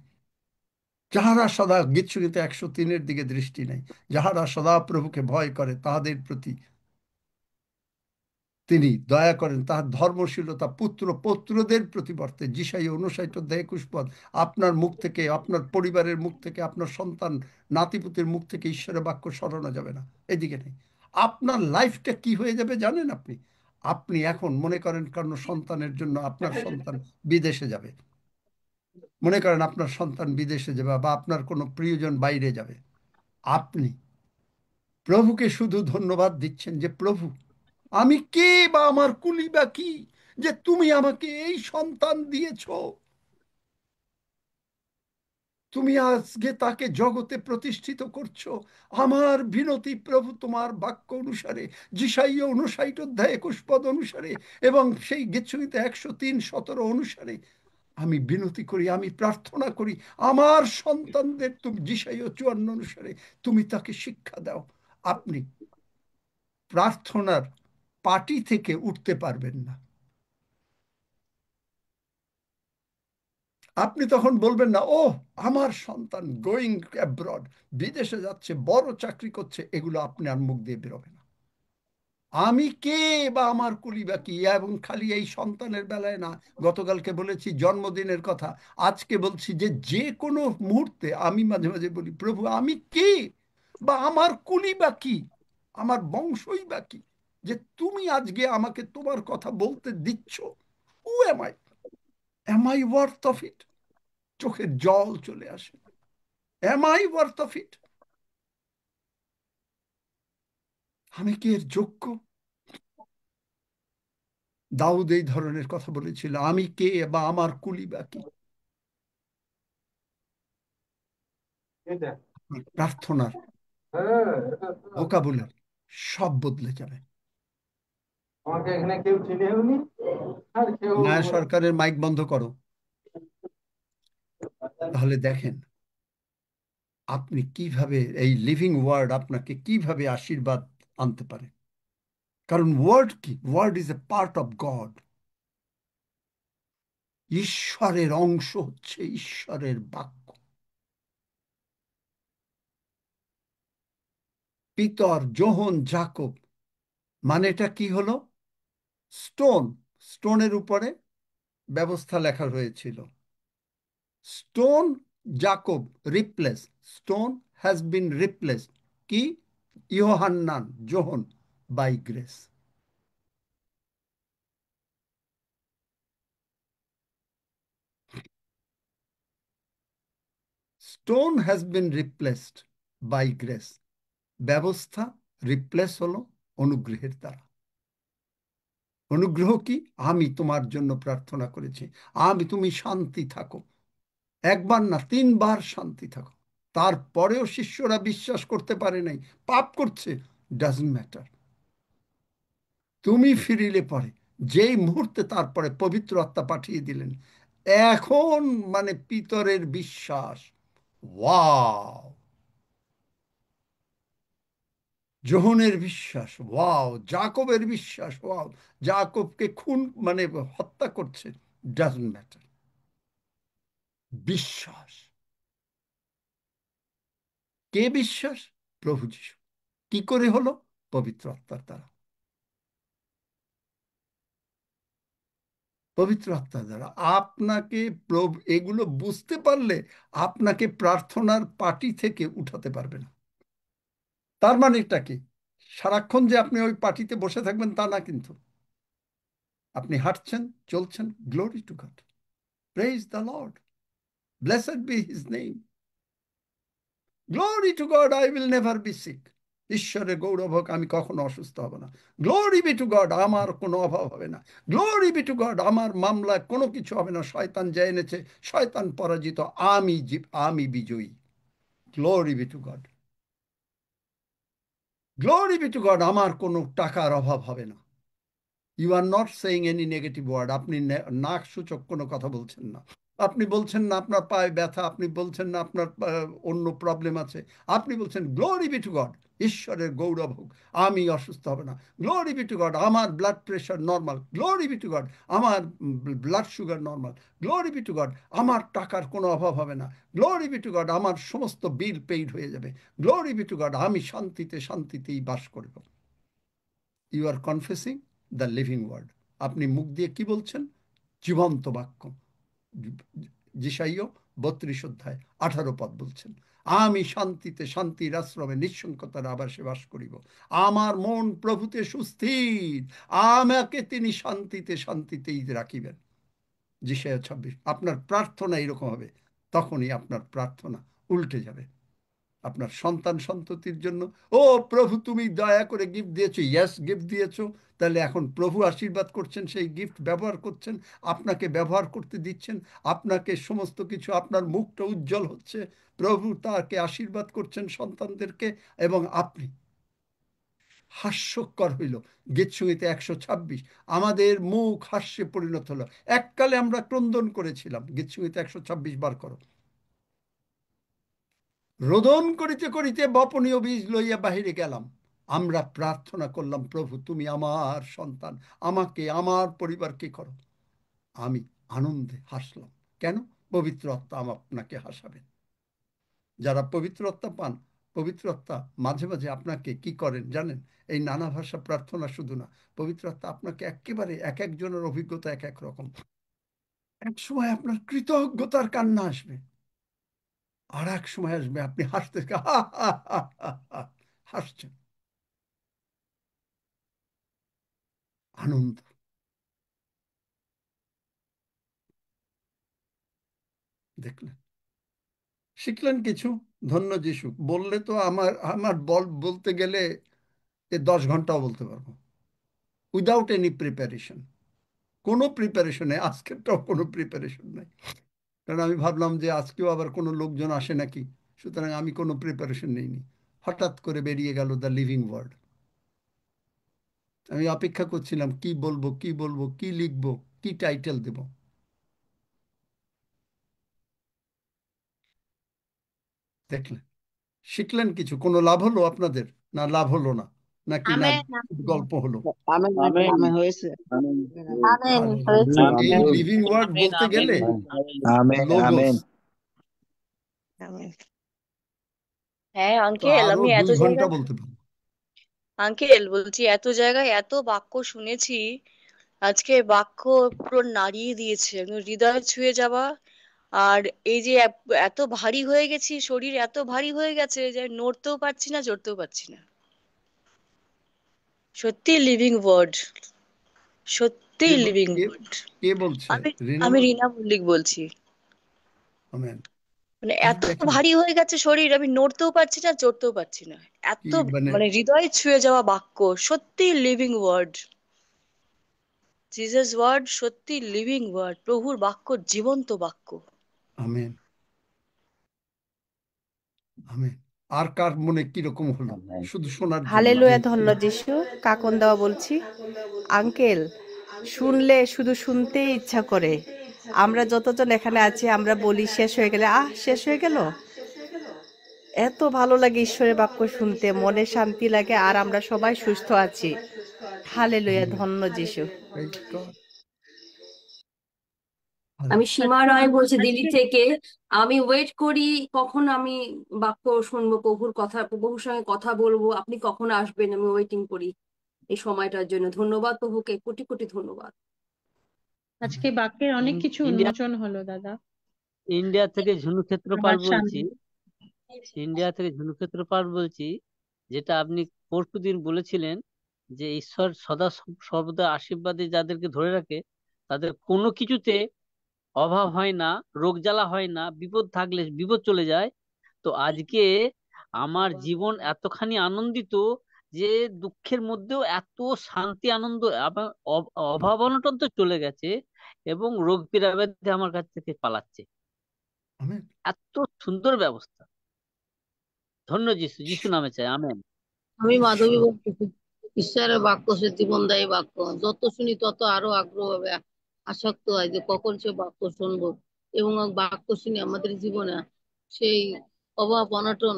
যাহারা সদা, গীতসংহিতা 103-এর দিকে দৃষ্টি নেই। যাহারা সদা প্রভুকে ভয় করে তাহাদের প্রতি তিনি দয়া করেন, তাহার ধর্মশীলতা পুত্র পৌত্রদের প্রতিবর্তে। যিশাই 59-21 আপনার মুখ থেকে, আপনার পরিবারের মুখ থেকে, আপনার সন্তান নাতিপুতির মুখ থেকে ঈশ্বরের বাক্য সরানো যাবে না। এদিকে নেই। আপনার লাইফটা কি হয়ে যাবে জানেন? আপনি আপনি এখন মনে করেন কারণ সন্তানের জন্য আপনার সন্তান বিদেশে যাবে, মনে করেন আপনার সন্তান বিদেশে যাবে বা আপনার কোনো প্রিয়জন বাইরে যাবে, আপনি প্রভুকে শুধু ধন্যবাদ দিচ্ছেন যে প্রভু, আমি কে বা আমার কুলি বা কি যে তুমি আমাকে এই সন্তান দিয়েছ। তুমি আজকে তাকে জগতে প্রতিষ্ঠিত করছো। আমার বিনতি প্রভু, তোমার বাক্য অনুসারে, যিশাই 59-21 অনুসারে এবং সেই গীতসংহিতা 103-17 অনুসারে আমি বিনতি করি, আমি প্রার্থনা করি, আমার সন্তানদের তুমি যিশাই 54 অনুসারে তুমি তাকে শিক্ষা দাও। আপনি প্রার্থনার পার্টি থেকে উঠতে পারবেন না। আপনি তখন বলবেন না, ও আমার সন্তান গোয়িং অ্যাব্রড, বিদেশে যাচ্ছে, বড় চাকরি করছে, এগুলো আপনার মুখ দিয়ে বেরোবে না। আমি কে বা আমার কুলি বা কি? এবং খালি এই সন্তানের বেলায় না, গতকালকে বলেছি জন্মদিনের কথা, আজকে বলছি যে যে কোনো মুহূর্তে আমি মাঝে মাঝে বলি, প্রভু আমি কে বা আমার কুলি বা কি, আমার বংশই বা কি যে তুমি আজকে আমাকে তোমার কথা বলতে দিচ্ছ? Who am I worth of it? চোখের জল চলে আসে। Am I worth of it? আমি কি এর যোগ্য? দাউদ এই ধরনের কথা বলেছিল, আমি কে বা আমার কুলি বা কি? প্রার্থনার ভোকাবুলারি সব বদলে যাবে। আমাকে এখানে কেউ চিনেওনি আর কেউ মায়া সরকারের মাইক বন্ধ করো। তাহলে দেখেন আপনি কিভাবে এই লিভিং ওয়ার্ড আপনাকে কিভাবে আশীর্বাদ আনতে পারে। কারণ ওয়ার্ড কি? Word is a part of God. ঈশ্বরের অংশ হচ্ছে ঈশ্বরের বাক্য। পিতর, যোহন, যাকব, মানেটা কি হলো? স্টোন, স্টোনের উপরে ব্যবস্থা লেখা হয়েছিল। স্টোন, যাকব replace, stone has been replace কি? ইয়োহান্নান, যোহন, by grace. Stone has been replaced by grace. ব্যবস্থা রিপ্লেস হলো অনুগ্রহের দ্বারা। অনুগ্রহ কি? আমি তোমার জন্য প্রার্থনা করেছি, তুমি শান্তি থাকো। একবার না, 3বার শান্তি থাকো। তারপরেও শিষ্যরা বিশ্বাস করতে পারে নাই, পাপ করছে, ডাজন্ট ম্যাটার। তুমি ফিরিলে পরে, যেই মুহূর্তে তারপরে পবিত্র আত্মা পাঠিয়ে দিলেন, এখন মানে পিতরের বিশ্বাস, ওয়াও! যোহনের বিশ্বাস, ওয়াও! যাকবের বিশ্বাস, ওয়াও! যাকবকে খুন মানে হত্যা করছে, ডাজন্ট ম্যাটার। বিশ্বাস। কে বিশ্বাস? প্রভু যীশু। কি করে হলো? পবিত্র আত্মার দ্বারা। পবিত্র আত্মার দ্বারা আপনাকে প্রভু এগুলো বুঝতে পারলে আপনাকে প্রার্থনার পার্টি থেকে উঠাতে পারবে না। তার মানে এটা কি? সারাক্ষণ যে আপনি ওই পার্টিতে বসে থাকবেন তা না, কিন্তু আপনি হাঁটছেন, চলছেন। Glory to God, praise the Lord, blessed be his name, glory to God, I will never be sick. ঈশ্বরের গৌরব হোক, আমি কখনো অসুস্থ হব না। গ্লোরি বি টু গড, আমার কোনো অভাব হবে না। গ্লোরি বি টু গড, আমার মামলায় কোনো কিছু হবে না। শয়তান যা এনেছে, শয়তান পরাজিত, আমি বিজয়ী। Glory be to God, glory be to God, আমার কোনো টাকার অভাব হবে না। You are not saying any negative word. আপনি নাক সূচক কোনো কথা বলছেন না। আপনি বলছেন না আপনার পায়ে ব্যথা, আপনি বলছেন না আপনার অন্য প্রবলেম আছে। আপনি বলছেন গ্লোরি বি টু গড, ঈশ্বরের গৌরব হোক, আমি অসুস্থ হবে না। গ্লোরি বি টু গড, আমার blood pressure normal. Glory be to God, আমার blood sugar normal. Glory be to God, আমার টাকার কোনো অভাব হবে না। গ্লোরি বি টু গড, আমার সমস্ত বিল পেইড হয়ে যাবে। গ্লোরি বি টু গড, আমি শান্তিতেই বাস করব। You are confessing the living word. আপনি মুখ দিয়ে কি বলছেন? জীবন্ত বাক্য। যিশাইয় 32 অধ্যায় 18 পদ বলছেন, আমি শান্তির আশ্রমে নিঃসঙ্কতার আবাসে বাস করিব। আমার মন প্রভুতে সুস্থির, আমাকে তিনি শান্তিতেই রাখিবেন। যিশাইয় 26। আপনার প্রার্থনা এরকম হবে, তখনই আপনার প্রার্থনা উল্টে যাবে। আপনার সন্ততির জন্য, ও প্রভু তুমি দয়া করে গিফট দিয়েছো, ইয়েস গিফট দিয়েছো, তাহলে এখন প্রভু আশীর্বাদ করছেন, সেই গিফট ব্যবহার করছেন, আপনাকে ব্যবহার করতে দিচ্ছেন, আপনাকে সমস্ত কিছু, আপনার মুখটা উজ্জ্বল হচ্ছে, প্রভু তাকে আশীর্বাদ করছেন সন্তানদেরকে, এবং আপনি হাস্যকর হইল। গীতসংহিতা 126, আমাদের মুখ হাস্যে পরিণত হলো। এককালে আমরা ক্রন্দন করেছিলাম। গীতসংহিতা 126 বার করো। রোদন করিতে বপনীয় বীজ লইয়া বাহিরে গেলাম, আমরা প্রার্থনা করলাম, প্রভু তুমি আমার সন্তান, আমাকে, আমার পরিবারকে করো। আমি আনন্দে হাসলাম। কেন? পবিত্র আত্মা আপনাকে হাসাবেন। যারা পবিত্র আত্মা পান, পবিত্র আত্মা মাঝে মাঝে আপনাকে কি করেন জানেন? এই নানা ভাষা প্রার্থনা শুধু না, পবিত্র আত্মা আপনাকে একেবারে, এক একজনের অভিজ্ঞতা এক এক রকম। এক সময় আপনার কৃতজ্ঞতার কান্না আসবে, আর এক সময় আসবে আপনি হাসতে হাসছেন, আনন্দ। দেখলেন? শিখলেন কিছু? ধন্য যিশু। বললে তো আমার বলতে গেলে 10 ঘন্টাও বলতে পারবো, উইদাউট এনি প্রিপারেশন। কোনো প্রিপারেশন নেই, আজকেরটাও কোনো প্রিপারেশন নেই। কারণ আমি ভাবলাম যে আজকেও আবার কোনো লোকজন আসে নাকি, সুতরাং আমি কোনো প্রিপারেশন নেইনি। হঠাৎ করে বেরিয়ে গেল দ্য লিভিং ওয়ার্ড। আমি অপেক্ষা করছিলাম কি বলবো, কি লিখবো, কি টাইটেল দেব। দেখলেন? শিখলেন কিছু? কোনো লাভ হলো আপনাদের? না লাভ হলো না, নাকি না আমেন গল্প হলো? আমেন, আমেন আমেন হয়েছে। আমেন আমেন, হয়েছে। হালেলুয়া। এই আমেন লিভিং ওয়ার্ড আমেন বলতে আমেন গেলে আমেন লোগোস, আমেন আমেন। হ্যাঁ তো আঙ্কেল, আরো আমি 2 এত ঘন্টা জায়গায়, বলতে পারবো। আঙ্কেল বলছি এত জায়গায় এত বাক্য শুনেছি, আজকে বাক্য পুরো নাড়িয়ে দিয়েছে, একদম হৃদয় ছুঁয়ে যাওয়া। আর এই যে এত ভারী হয়ে গেছি, শরীর এত ভারী হয়ে গেছে যে নড়তেও পারছি না, চড়তেও পারছি না। সত্যি লিভিং ওয়ার্ড, সত্যি কে লিভিং কে ওয়ার্ড। কে বলছে? আমি রিনা আমি বলছে? রিনা মল্লিক বলছি। আমেন। মানে এই এত দেখেন ভারী হয়ে গেছে শরীর, আমি নড়তেও পারছি না, চড়তেও পারছি না। এত কি মানে, মানে হৃদয় ছুঁয়ে যাওয়া বাক্য, সত্যি লিভিং ওয়ার্ড। জিসাস ওয়ার্ড সত্যি লিভিং ওয়ার্ড, প্রভুর বাক্য জীবন্ত বাক্য। Amen amen. আর কার মনে কিরকম হলো শুধু শোনার জন্য? হালেলুয়া, ধন্য যিশু। কাকন দেওয়া বলছি। আঙ্কেল, শুনলে শুধু শুনতেই ইচ্ছা করে। আমরা যতজন এখানে আছি আমরা বলি শেষ হয়ে গেলে, শেষ হয়ে গেল। এত ভালো লাগে ঈশ্বরের বাক্য শুনতে, মনে শান্তি লাগে, আর আমরা সবাই সুস্থ আছি। Hallelujah, amen. ধন্য যিশু। Praise God. আমি সীমা রায় বলছি দিল্লি আজকে থেকে। আমি ওয়েট করি কখন আমি বাক্য শুনবো, প্রভুর কথা, প্রভুর সঙ্গে কথা বলবো, আপনি কখন আসবেন, আমি ওয়েটিং করি এই সময়টার জন্য। ধন্যবাদ প্রভুকে, কোটি কোটি ধন্যবাদ। আজকে বাক্যের অনেক কিছু ইন্ডিয়া উন্মোচন হলো দাদা। ইন্ডিয়া থেকে ঝুনু ক্ষেত্রপাল আমার বলছি। সামনে ইন্ডিয়া থেকে ঝুনু ক্ষেত্রপাল বলছি। যেটা আপনি পরশুদিন বলেছিলেন যে ঈশ্বর সদা সর্বদা আশীর্বাদে যাদেরকে ধরে রাখে তাদের কোনো কিছুতে অভাব হয় না, রোগ জ্বালা হয় না, বিপদ থাকলে বিপদ চলে যায়। তো আজকে আমার জীবন এতখানি আনন্দিত যে দুঃখের মধ্যেও এত শান্তি আনন্দ, আবার অভাব অনটন তো চলে গেছে এবং রোগ পীড়া ব্যাধি আমার কাছ থেকে পালাচ্ছে। আমেন। এত সুন্দর ব্যবস্থা। ধন্য যিশু, যিশু নামে চাই, আমেন। আমি মাধবী ঈশ্বর বলতেছি। ঈশ্বরের বাক্য সে জীবনদায়ী বাক্য, যত শুনি তত আরো আগ্রহ হবে, আসক্ত হয় যে কখন সে বাক্য শুনবো। এবং বাক্য শুনে আমাদের জীবনে সেই অভাব অনটন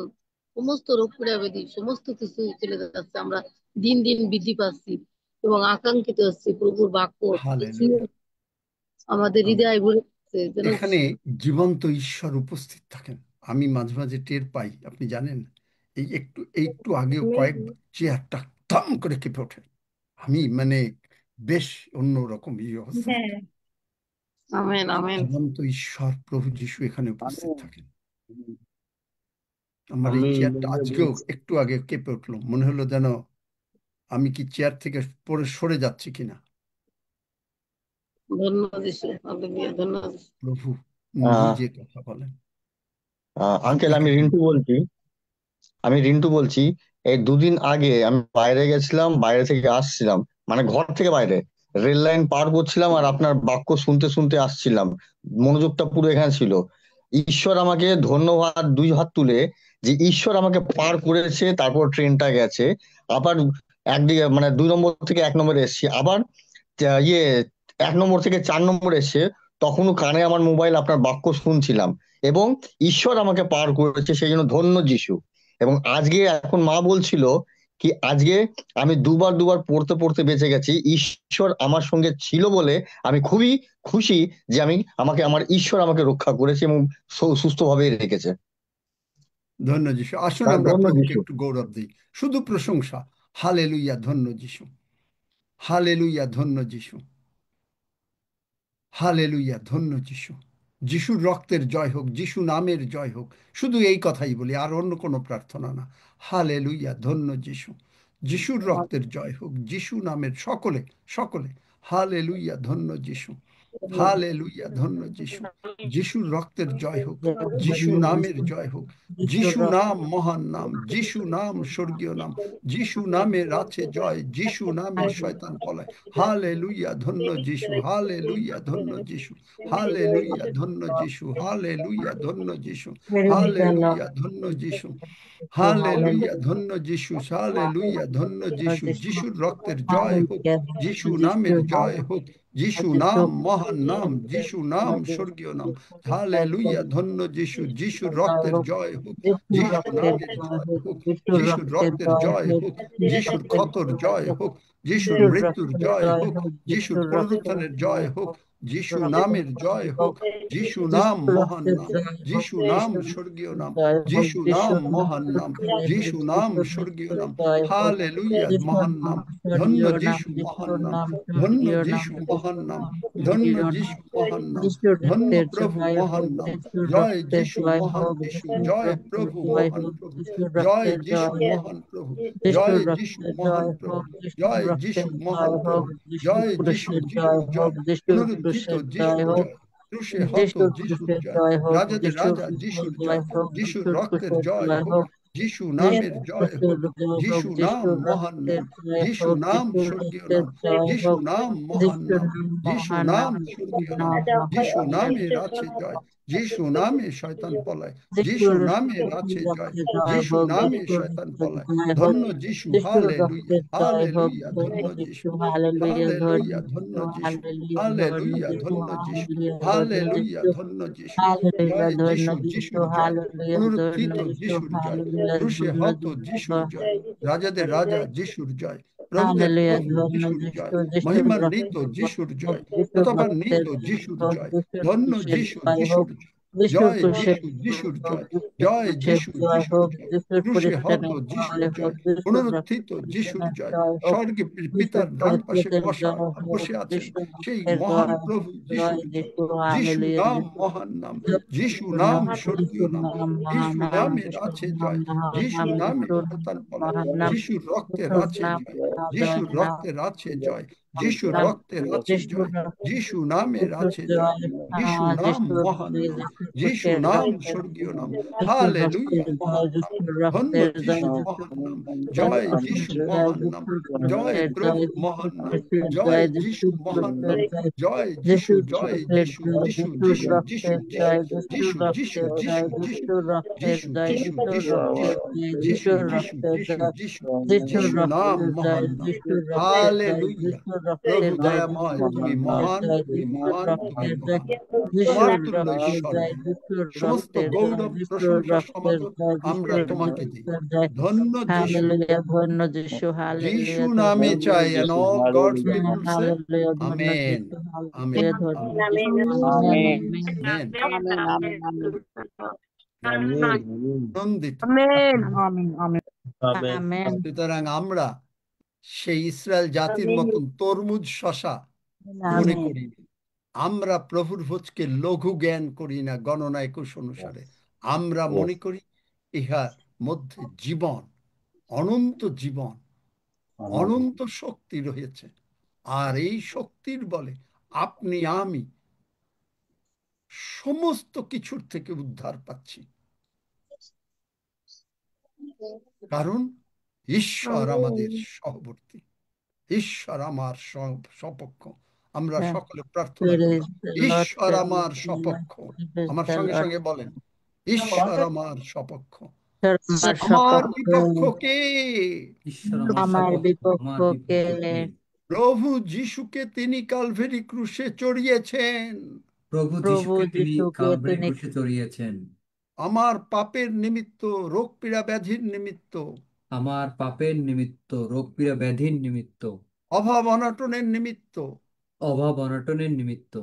সমস্ত রোগ পীড়া ব্যাধি সমস্ত কিছু চলে যাচ্ছে। আমরা দিন দিন বৃদ্ধি পাচ্ছি এবং আকাঙ্ক্ষিত হচ্ছি প্রভুর বাক্য শুনে হালেলুয়া। আমাদের আমেন। হৃদয় ভরে যাচ্ছে যেন। এখানে জীবন্ত ঈশ্বর উপস্থিত থাকেন। আমি মাঝে মাঝে টের পাই, আপনি জানেন, একটু আগেও কয়েকবার চেয়ারটা দাম করে কেঁপে ওঠে। আমি মানে বেশ অন্যরকম এই অবস্থা। হ্যাঁ, আমেন আমেন। জীবন্ত ঈশ্বর প্রভু যিশু এখানে উপস্থিত থাকেন। আমার এই আমি চেয়ারটা আজকেও একটু আগে কেঁপে উঠলো, মনে হলো যেন আমি কি চেয়ার থেকে পড়ে সরে যাচ্ছি কিনা। ধন্যবাদ যিশু, হালেলুয়া, ধন্যবাদ যিশু। প্রভু আহ নিজে কথা বলেন। আঙ্কেল, আপনাকে আমি রিন্টু বলছি। এই দুদিন আগে আমি বাইরে গেছিলাম, বাইরে থেকে আসছিলাম, মানে ঘর থেকে বাইরে রেল লাইন পার করছিলাম আর আপনার বাক্য শুনতে শুনতে আসছিলাম। মনোযোগটা পুরো এখানে ছিল। ঈশ্বর আমাকে ধন্যবাদ, দুই হাত তুলে, যে ঈশ্বর আমাকে পার করেছে। তারপর ট্রেনটা গেছে, আবার একদিকে মানে 2 নম্বর থেকে 1 নম্বরে এসেছি, আবার ইয়ে 1 নম্বর থেকে 4 নম্বর এসে তখনও কানে আমার মোবাইল আপনার বাক্য শুনছিলাম এবং ঈশ্বর আমাকে পার করেছে, সেই জন্য ধন্য যিশু। এবং আজকে এখন মা বলছিল কি আজকে আমি দুবার দুবার পড়তে পড়তে বেঁচে গেছি, ঈশ্বর আমার সঙ্গে ছিল বলে আমি খুবই খুশি যে আমার ঈশ্বর আমাকে রক্ষা করেছে এবং সুস্থভাবে রেখেছে। ধন্য যিশু। আসুন আমরা ধন্য প্রভুকে যিশু। একটু গৌরব দিই, শুধু প্রশংসা। হালেলুইয়া, ধন্য যিশু। হালেলুইয়া, ধন্য যিশু। হালেলুইয়া, ধন্য যিশু। যিশুর রক্তের জয় হোক, যিশু নামের জয় হোক। শুধু এই কথাই বলি, আর অন্য কোনো প্রার্থনা না। হালেলুইয়া, ধন্য যিশু। যিশুর রক্তের জয় হোক, যিশু নামের, সকলে সকলে। হালেলুইয়া, ধন্য যিশু। হালেলুইয়া, ধন্য যিশু। যিশুর রক্তের জয় হোক, যিশু নামের জয় হোক। যিশু নাম মহান নাম, যিশু নাম স্বর্গীয় নাম। যিশু নামের আছে জয়, যিশু নামে শয়তান পলায়। হালেলুইয়া, ধন্য যিশু। হালেলুইয়া, ধন্য যিশু। হালেলুইয়া, ধন্য যিশু। হালেলুইয়া, ধন্য যিশু। হালেলুইয়া, ধন্য যিশু। হালেলুইয়া, ধন্য যিশু। হালেলুইয়া, ধন্য যিশু। যিশুর রক্তের জয় হোক, যিশু নামের জয় হোক। যিশু নাম মহান নাম, যিশু নাম স্বর্গীয় নাম। হালেলুইয়া, ধন্য যিশু। যিশুর রক্তের জয় হোক, যিশু নামের জয় হোক। যিশুর রক্তের জয় হোক, যিশুর ক্ষতর জয় হোক, যিশুর মৃত্যুর জয় হোক, যিশুর পুনরুত্থানের জয় হোক। যিশু নামের জয় হোক। যিশু নাম মহান নাম, যিশু নাম স্বর্গীয় নাম। যিশু নাম মহান নাম, যিশু নাম স্বর্গীয় নাম। হালেলুইয়া, মহান নাম। ধন্য যিশু, মহান নাম। ধন্য যিশু, মহান নাম। ধন্য যিশু, মহান নাম। ধন্য প্রভু, মহান নাম। জয় যিশু, মহান যিশু। জয় প্রভু, মহান প্রভু। জয় যিশু, মহান প্রভু। জয় যিশু, মহান প্রভু। জয় যিশু, মহান প্রভু। জয় যিশু, যিশুর জয়। পুনরুত্থিত যিশুর জয়। ক্রুশে হত যিশুর জয়। রাজাদের রাজা যিশুর জয়। যিশুর রক্তের জয় হোক, যিশু নামের জয় হোক। যিশু নাম মহান নাম, যিশু নাম স্বর্গীয় নাম। যিশু নাম মহান নাম, যিশু নাম স্বর্গীয় নাম। যিশু নামের আছে জয়, যিশু নামে শয়তান পলায়। যিশু নামের আছে জয়, যিশু নামে শয়তান পলায়। ধন্য যিশু। হালেলুইয়া, হালেলুইয়া, ধন্য যিশু। হালেলুইয়া, ধন্য যিশু। হালেলুইয়া, ধন্য যিশু। হালেলুইয়া, ধন্য যিশু। জয় যিশু, যিশুর জয়। পুনরুত্থিত যিশুর জয়। ক্রুশে হত যিশুর জয়। রাজাদের রাজা যিশুর জয়। প্রভুদের হালেলুয়া, প্রভু ধন্য যিশুর যিশু, জয়, যিশুর মহিমান্বিত রক্তের যিশুর জয়, যিশুর রক্তের প্রতাপান্বিত জয় যিশুর হোক, জয়, যিশুর ধন্য ক্রুশের যিশু জয় হোক, যিশুর জয়, যিশুর জয় ক্রুশের যিশু জয় যিশুর হোক, জয়, যিশুর জয় ক্রুশের যিশু জয় যিশুর হোক, জয়, যিশুর ক্রুশে হত পরিত্রাণের যিশুর জয় হোক, জয়, যিশুর পুনরুত্থিত রক্তের যিশুর জয়, জয় হোক, স্বর্গে যিশুর পিতার ডান পাশে পরিত্রাণের জয় হোক, বসে আছেন যিশুর সেই রক্তের মহান জয় প্রভু জয় যিশুর জয়। যিশু, যিশু হালেলুয়া, নাম যিশু, মহান নাম, জয় যিশু যিশুর নাম নাম, স্বর্গীয় যিশুর নাম, নাম মহান যিশু নাম, নামের যিশুর আছে নাম জয়, মহান যিশু নাম, নামের যিশুর শয়তান নাম পলায়, মহান নাম, যিশুর রক্তের যিশুর আছে নাম জয়, জয় যিশুর নাম, রক্তের আছে জয়, যিশুর নাম রক্তের আছে যিশুর জয়, রক্ত, যিশু নামের যিশুর আছে জয়, জয়, যিশু নাম যিশুর মহান জয়, নাম, যিশুর যিশু ক্রুশের নাম জয়, স্বর্গীয় নাম, যিশুর হালেলুয়া রক্তের জয়, মহান নাম, যিশুর ধন্য রক্তের জয়, যিশু যিশুর মহান নাম, জয় রক্তের যিশু জয়, মহান নাম, যিশুর জয় রক্তের প্রভু জয়, মহান যিশুর নাম, ক্রুশের জয় জয়, যিশু যিশুর মহান নাম, ক্রুশের জয়, জয় যিশু, যিশুর জয় ক্রুশের যিশু, জয়, যিশু যিশুর যিশু যিশু রক্তের যিশু জয়, যিশুর যিশু যিশু রক্তের যিশু জয়, যিশু যিশুর রক্তের যিশু জয়, যিশু যিশুর যিশু রক্তের যিশু জয়, যিশু যিশুর যিশু রক্তের যিশু জয়, যিশু যিশুর যিশু নাম রক্তের জয়, মহান নাম, যিশুর রক্তের জয়, হালেলুয়া। যিশুর প্রভু রক্তের জয়, দয়াময়, যিশুর তুমি রক্তের মহান, জয়, তুমি যিশুর মহান, তুমি রক্তের জয়, মহান। তোমার যিশুর তুল্য রক্তের ঈশ্বর জয়, নেই। যিশুর সমস্ত রক্তের জয়, গৌরব যিশুর প্রশংসা রক্তের সমাদর জয়, আমরা যিশুর তোমাকে দিই। রক্তের জয়, ধন্য যিশু, হালেলুয়া, ধন্য যিশু, যিশু হালেলুয়া, ধন্য নামে চাই, and যিশু, all God's people say, hallelujah, ধন্য Amen, যিশু, Amen, হালেলুয়া, ধন্য Amen, যিশু, amen, Amen, amen, Amen. Amen, amen, amen, আনন্দিত। আমেন, সুতরাং আমরা সেই ইসরায়েল জাতির মতন তরমুজ শশা মনে আমেন। করি না। আমরা প্রভুর ভোজকে লঘু জ্ঞান করি না গণনা 21 অনুসারে। আমরা মনে করি ইহার মধ্যে জীবন, অনন্ত জীবন, অনন্ত শক্তি রয়েছে। আর এই শক্তির বলে আপনি আমি সমস্ত কিছুর থেকে উদ্ধার পাচ্ছি। কারণ ঈশ্বর আমাদের সহবর্তী, ঈশ্বর আমার সপক্ষ। আমরা সকলে প্রার্থনা করি, Praise the Lord, ঈশ্বর praise আমার the Lord, সপক্ষ। praise আমার the সঙ্গে Lord. সঙ্গে বলেন, ঈশ্বর আমার সপক্ষ। ঈশ্বর আমার আমার বিপক্ষ সপক্ষ, কে? ঈশ্বর আমার আমার সপক্ষ, আমার বিপক্ষকে বিপক্ষ কে? প্রভু যিশুকে তিনি কালভেরি ক্রুশে চড়িয়েছেন প্রভু প্রভু যিশুকে তিনি যিশুকে কালভারি তিনি ক্রুশে চড়িয়েছেন আমার পাপের নিমিত্ত, রোগ পীড়া ব্যাধির নিমিত্ত, আমার পাপের নিমিত্ত, রোগ পীড়া ব্যাধির নিমিত্ত, অভাব অনটনের নিমিত্ত। অভাব অনটনের নিমিত্ত।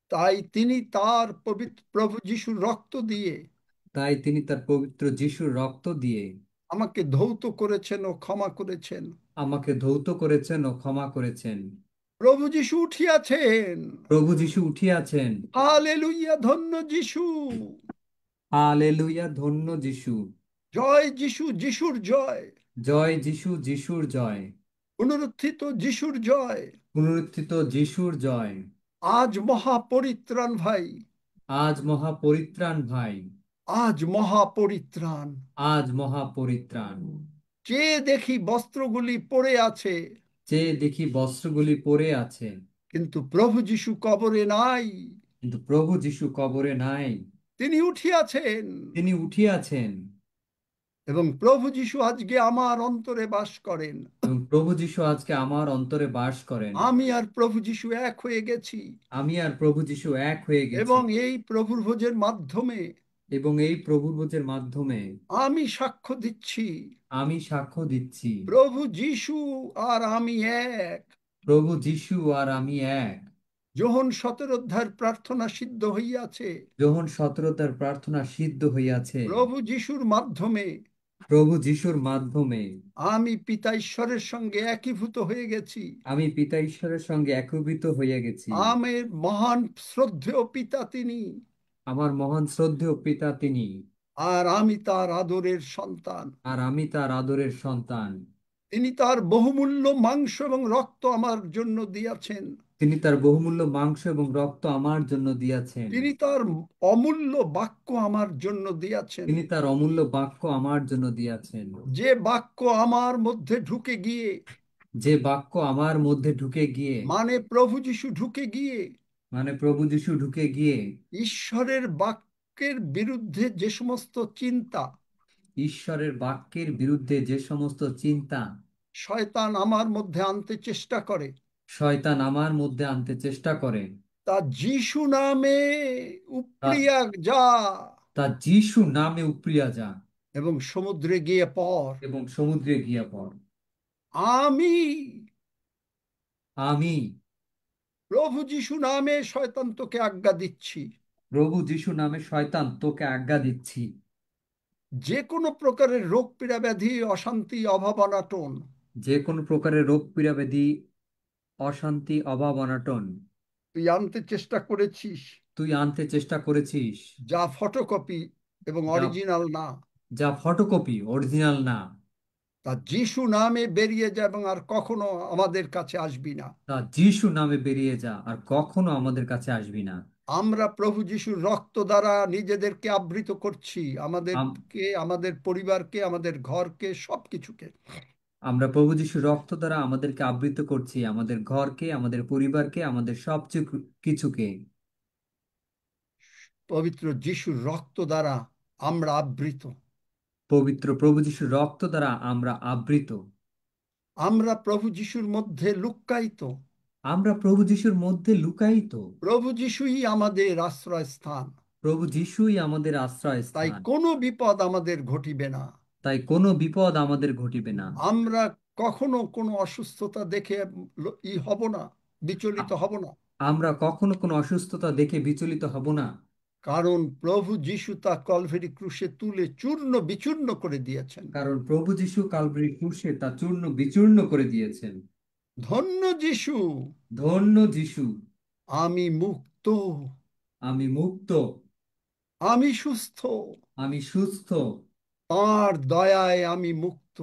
তাই তিনি তার পবিত্র প্রভু যিশুর রক্ত দিয়ে তাই তিনি তার পবিত্র যিশুর রক্ত দিয়ে আমাকে ধৌত করেছেন ও ক্ষমা করেছেন। আমাকে ধৌত করেছেন ও ক্ষমা করেছেন। প্রভু যিশু উঠিয়াছেন। প্রভু যিশু উঠিয়াছেন। হালেলুইয়া, ধন্য যিশু। হালেলুয়া, ধন্য যিশু। জয় যিশু, যিশুর জয়। জয় যিশু, যিশুর জয়। পুনরুত্থিত যিশুর জয়। পুনরুত্থিত যিশুর জয়। আজ মহাপরিত্রাণ ভাই, আজ মহাপরিত্রাণ ভাই, আজ মহাপরিত্রাণ। আজ মহাপরিত্রাণ। যে দেখি বস্ত্রগুলি পড়ে আছে, যে দেখি বস্ত্রগুলি পরে আছে, কিন্তু প্রভু যিশু কবরে নাই। কিন্তু প্রভু যিশু কবরে নাই। তিনি উঠিয়াছেন। তিনি উঠিয়াছেন। এবং প্রভু যিশু আজকে আমার অন্তরে বাস করেন। এবং প্রভু যিশু আজকে আমার অন্তরে বাস করেন। আমি আর প্রভু যিশু এক হয়ে গেছি। আমি আর প্রভু যিশু এক হয়ে গেছি। এবং এই প্রভুর ভোজের মাধ্যমে, এবং এই প্রভুর ভোজের মাধ্যমে আমি সাক্ষ্য দিচ্ছি, আমি সাক্ষ্য দিচ্ছি, প্রভু যিশু আর আমি এক। প্রভু যিশু আর আমি এক। যোহন 17 অধ্যায়ের প্রার্থনা সিদ্ধ হইয়াছে। যোহন 17 তার প্রার্থনা সিদ্ধ হইয়াছে। প্রভু যিশুর মাধ্যমে প্রভু যিশুর মাধ্যমে আমি পিতা ঈশ্বরের সঙ্গে একীভূত হয়ে গেছি। আমি পিতা ঈশ্বরের সঙ্গে একীভূত হইয়া গেছি। আমার মহান শ্রদ্ধেয় পিতা তিনি, আমার মহান শ্রদ্ধেয় পিতা তিনি, আর আমি তার আদরের সন্তান। আর আমি তার আদরের সন্তান। তিনি তার বহুমূল্য মাংস এবং রক্ত আমার জন্য দিয়াছেন। তিনি তার বহুমূল্য মাংস এবং রক্ত আমার জন্য দিয়াছেন। তিনি তার অমূল্য বাক্য আমার জন্য দিয়াছেন। তিনি তার অমূল্য বাক্য আমার জন্য দিয়াছেন। যে বাক্য আমার মধ্যে ঢুকে গিয়ে, যে বাক্য আমার মধ্যে ঢুকে গিয়ে, মানে প্রভু যিশু ঢুকে গিয়ে, মানে প্রভু যিশু ঢুকে গিয়ে ঈশ্বরের বাক্যের বিরুদ্ধে যে সমস্ত চিন্তা, ঈশ্বরের বাক্যের বিরুদ্ধে যে সমস্ত চিন্তা শয়তান আমার মধ্যে আনতে চেষ্টা করে, শয়তান আমার মধ্যে আনতে চেষ্টা করে, তা যিশু নামে তা উপড়িয়া যা তা যিশু নামে উপড়িয়া যা এবং সমুদ্রে গিয়ে পড়। এবং সমুদ্রে গিয়া পড়। আমি আমি প্রভু যিশু নামে শয়তান তোকে আজ্ঞা দিচ্ছি, প্রভু যিশু নামে শয়তান তোকে আজ্ঞা দিচ্ছি, যে কোনো প্রকারের রোগ পীড়া ব্যাধি অশান্তি অভাব অনাটন যে কোনো প্রকারের রোগ পীড়া ব্যাধি অশান্তি অভাব অনটন তুই আনতে চেষ্টা করেছিস, তুই আনতে চেষ্টা করেছিস, যা ফটোকপি এবং যা অরিজিনাল না, যা ফটোকপি অরিজিনাল না, তা যিশু নামে বেরিয়ে যা এবং আর কখনো আমাদের কাছে আসবি না। তা যিশু নামে বেরিয়ে যা, আর কখনো আমাদের কাছে আসবি না। আমরা প্রভু যিশুর রক্ত দ্বারা নিজেদেরকে আবৃত করছি, আম- আমাদেরকে, আমাদের পরিবারকে, আমাদের ঘরকে, সবকিছুকে। আমরা প্রভু যিশুর রক্ত দ্বারা আমাদেরকে আবৃত করছি, আমাদের ঘরকে, আমাদের পরিবারকে, আমাদের সব কিছুকে। পবিত্র যিশুর রক্ত দ্বারা আমরা আবৃত। পবিত্র প্রভু যিশুর রক্ত দ্বারা আমরা আবৃত। আমরা প্রভু যিশুর মধ্যে লুক্কায়িত। আমরা প্রভু যিশুর মধ্যে লুকায়িত। প্রভু যিশুই আমাদের আশ্রয়স্থান। প্রভু যিশুই আমাদের তাই আশ্রয়স্থান। কোনো বিপদ আমাদের ঘটিবে না। তাই কোনো বিপদ আমাদের ঘটিবে না। আমরা কখনো কোনো অসুস্থতা দেখে হব না, বিচলিত আ- হব না। আমরা কখনো কোনো অসুস্থতা দেখে বিচলিত হব না, কারণ প্রভু যিশু তা কলভারি ক্রুশে তুলে চূর্ণ বিচূর্ণ করে দিয়েছেন। কারণ প্রভু যিশু কালভারি ক্রুশে তা চূর্ণ বিচূর্ণ করে দিয়েছেন। ধন্য যিশু, ধন্য যিশু, আমি মুক্ত, আমি মুক্ত, আমি সুস্থ, আমি সুস্থ, তাঁর দয়ায় আমি মুক্ত,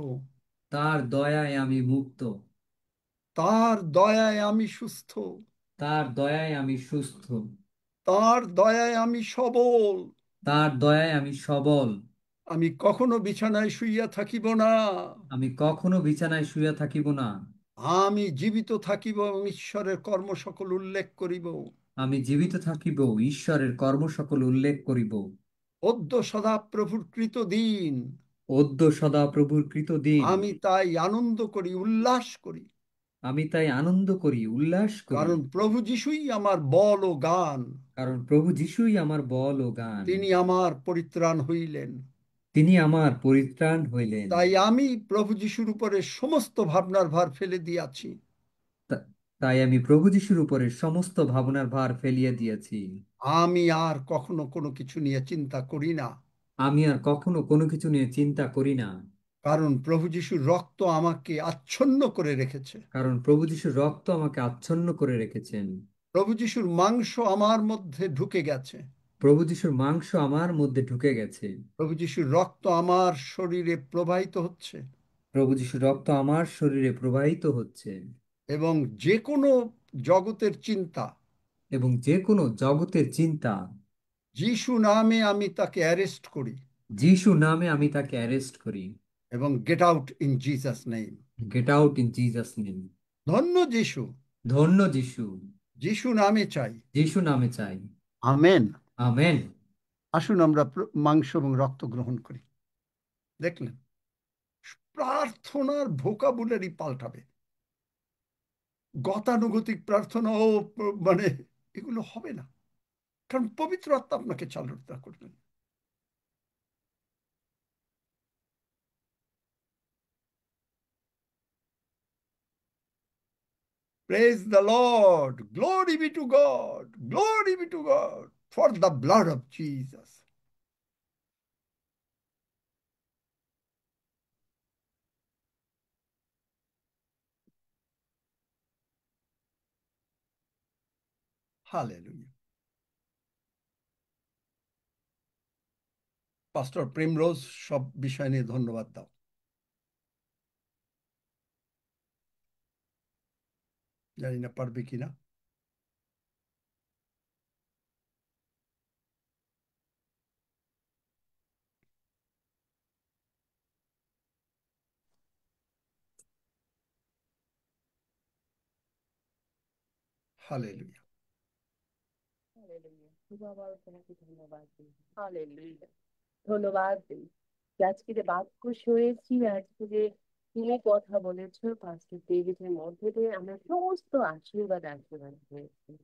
তার দয়ায় আমি মুক্ত, তাঁর দয়ায় আমি সুস্থ, তার দয়ায় আমি সুস্থ, তাঁর দয়ায় আমি সবল। তার দয়ায় আমি সবল। আমি কখনো বিছানায় শুইয়া থাকিব না, আমি কখনো বিছানায় শুইয়া থাকিব না, আমি জীবিত থাকিব এবং ঈশ্বরের কর্ম সকল উল্লেখ করিব। আমি জীবিত থাকিব, ঈশ্বরের কর্ম সকল উল্লেখ করিব। অদ্য সদা প্রভুর কৃত দিন, অদ্য সদা প্রভুর কৃত দিন, আমি তাই আনন্দ করি, উল্লাস করি। আমি তাই আনন্দ করি, উল্লাস করি। কারণ প্রভু যিশুই আমার বল ও গান, কারণ প্রভু যিশুই আমার বল ও গান। তিনি আমার পরিত্রাণ হইলেন। তিনি আমার পরিত্রাণ হইলেন। তাই আমি প্রভু যিশুর উপরে সমস্ত ভাবনার ভার ফেলে দিয়াছি। তাই আমি প্রভু যিশুর উপরে সমস্ত ভাবনার ভার ফেলিয়া দিয়েছি। আমি আর কখনো কোনো কিছু নিয়ে চিন্তা করি না। আমি আর কখনো কোনো কিছু নিয়ে চিন্তা করি না। কারণ প্রভু যিশুর রক্ত আমাকে আচ্ছন্ন করে রেখেছে। কারণ প্রভু যিশুর রক্ত আমাকে আচ্ছন্ন করে রেখেছেন। প্রভু যিশুর মাংস আমার মধ্যে ঢুকে গেছে। প্রভু যিশুর মাংস আমার মধ্যে ঢুকে গেছে। প্রভু যিশুর রক্ত আমার শরীরে প্রবাহিত হচ্ছে। প্রভু যিশুর রক্ত আমার শরীরে প্রবাহিত হচ্ছে। এবং যে কোনো জগতের চিন্তা, এবং যে কোনো জগতের চিন্তা, যিশু নামে আমি তাকে অ্যারেস্ট করি। যিশু নামে আমি তাকে অ্যারেস্ট করি। এবং get out in Jesus name. Get out in Jesus name. ধন্য যিশু, ধন্য যিশু, যিশু নামে চাই। যিশু নামে চাই। আমেন। আমেন। আসুন আমরা মাংস এবং রক্ত গ্রহণ করি। দেখলেন, প্রার্থনার ভোকাবুলারি পাল্টাবে। গতানুগতিক প্রার্থনা ও মানে এগুলো হবে না, কারণ পবিত্র আত্মা আপনাকে চালনা করবেন। Praise the Lord. Glory be to God. Glory be to God for the blood of Jesus. Hallelujah. পাস্টর প্রেমরোজ সব বিষয় নিয়ে ধন্যবাদ দাও। জানি না পারবে কিনা। হালেলুয়া। বাবার তোমাকে ধন্যবাদ দিই। হালেলুয়া। ধন্যবাদ দিই যে আজকে যে বাক্য শুনেছি, আজকে যে তুমি কথা বলেছো পাস্টর ডেভিডের মধ্যে দিয়ে আমরা সমস্ত আশীর্বাদ হয়েছি।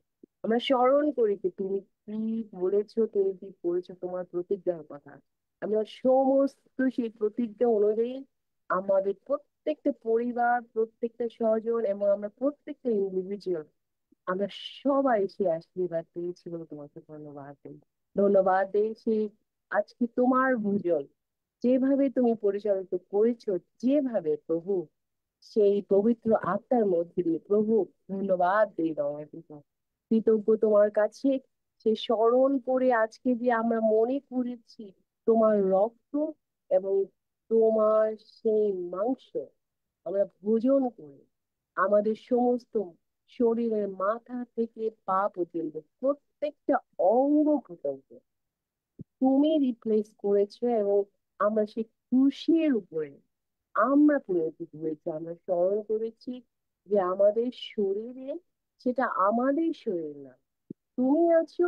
আমরা স্মরণ করি যে তুমি কি বলেছো, তুমি কি করেছো, তোমার প্রতিজ্ঞার কথা। আমরা সমস্ত সেই প্রতিজ্ঞা অনুযায়ী আমাদের প্রত্যেকটা পরিবার, প্রত্যেকটা স্বজন এবং আমরা প্রত্যেকটা ইন্ডিভিজুয়াল, আমরা সবাই সেই আশীর্বাদ পেয়েছি বলে তোমাকে ধন্যবাদ দিই। ধন্যবাদ দিই সেই আজকে তোমার ভোজন যেভাবে তুমি পরিচালিত করেছো, যেভাবে প্রভু সেই পবিত্র আত্মার মধ্যে দিয়ে, প্রভু ধন্যবাদ দিই তোমাকে। কৃতজ্ঞ তোমার কাছে, সে স্মরণ করে আজকে যে আমরা মনে করেছি তোমার রক্ত এবং তোমার সেই মাংস আমরা ভোজন করে আমাদের সমস্ত শরীরের মাথা থেকে পা পর্যন্ত প্রত্যেকটা অঙ্গ প্রত্যঙ্গ তুমি রিপ্লেস করেছো এবং আমরা সেই ক্রুশের উপরে আমরা পুনরুত্থিত হয়েছি। আমরা স্মরণ করেছি যে আমাদের শরীরে, সেটা আমাদের শরীর না, তুমি আছো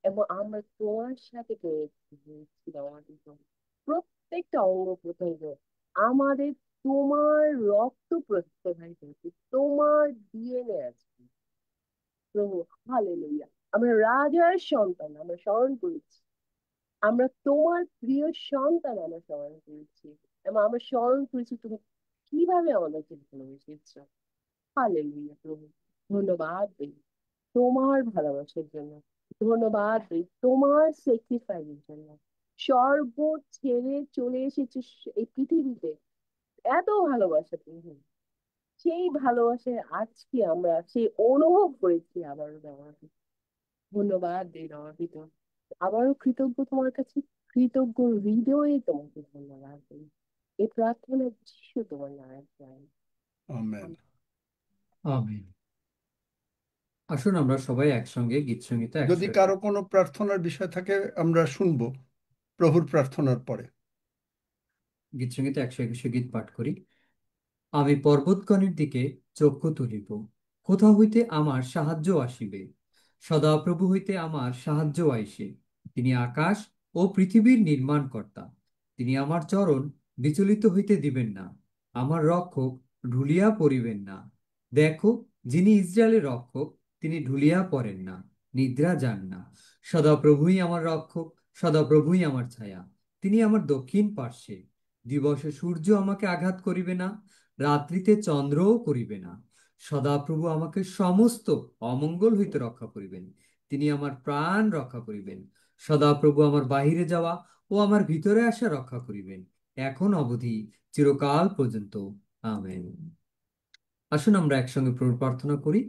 এবং আমরা তোমার সাথে পুনরুত্থিত হয়েছি। আমাদের প্রত্যেকটা অঙ্গ প্রত্যঙ্গ আমাদের তোমার রক্ত প্রবাহিত হচ্ছে, তোমার ডিএনএ আছে প্রভু। হালেলুয়া। আমরা রাজার সন্তান, আমরা স্মরণ করেছি আমরা তোমার প্রিয় সন্তান, আমরা স্মরণ করেছি এবং আমরা স্মরণ করেছি তুমি কিভাবে আমাদেরকে ভালোবেসেছো। হালেলুয়া প্রভু, ধন্যবাদ দিই তোমার ভালোবাসার জন্য, ধন্যবাদ দিই তোমার স্যাক্রিফাইসের জন্য। সর্ব ছেড়ে চলে এসেছে এই পৃথিবীতে, এত ভালোবাসা প্রভু। সেই ভালোবাসায় আজকে আমরা সেই অনুভব করেছি আবারও দেওয়ার। ধন্যবাদ দিই আমার ভিতর, আবারও কৃতজ্ঞ তোমার কাছে, কৃতজ্ঞ হৃদয়ে তোমাকে ধন্যবাদ দিই। এই প্রার্থনা যিশু তোমার নামে চাই। আমেন। আমিন। আসুন আমরা সবাই একসঙ্গে গীত সঙ্গীতে যদি একসঙ্গে কারো কোনো প্রার্থনার বিষয় থাকে আমরা শুনবো প্রভুর প্রার্থনার পরে। গীত সঙ্গীতে 121 গীত পাঠ করি। আমি পর্বতগণের দিকে চক্ষু তুলিব, কোথা হইতে আমার সাহায্য আসিবে? সদাপ্রভু হইতে আমার সাহায্য আইসে। তিনি আকাশ ও পৃথিবীর নির্মাণকর্তা। তিনি আমার চরণ বিচলিত হইতে দিবেন না, আমার রক্ষক ঢুলিয়া পড়িবেন না। দেখো, যিনি ইসরায়েলের রক্ষক, তিনি ঢুলিয়া পড়েন না, নিদ্রা যান না। সদাপ্রভুই আমার রক্ষক, সদাপ্রভুই আমার ছায়া। তিনি আমার দক্ষিণ পার্শ্বে। দিবসে সূর্য আমাকে আঘাত করিবে না, রাত্রিতে চন্দ্রও করিবে না। সদাপ্রভু আমাকে সমস্ত অমঙ্গল হইতে রক্ষা করিবেন। তিনি আমার প্রাণ রক্ষা করিবেন। সদাপ্রভু আমার বাহিরে যাওয়া ও আমার ভিতরে আসা রক্ষা করিবেন, এখন অবধি চিরকাল পর্যন্ত। আমেন। আসুন আমরা একসঙ্গে প্রভুর প্রার্থনা করি।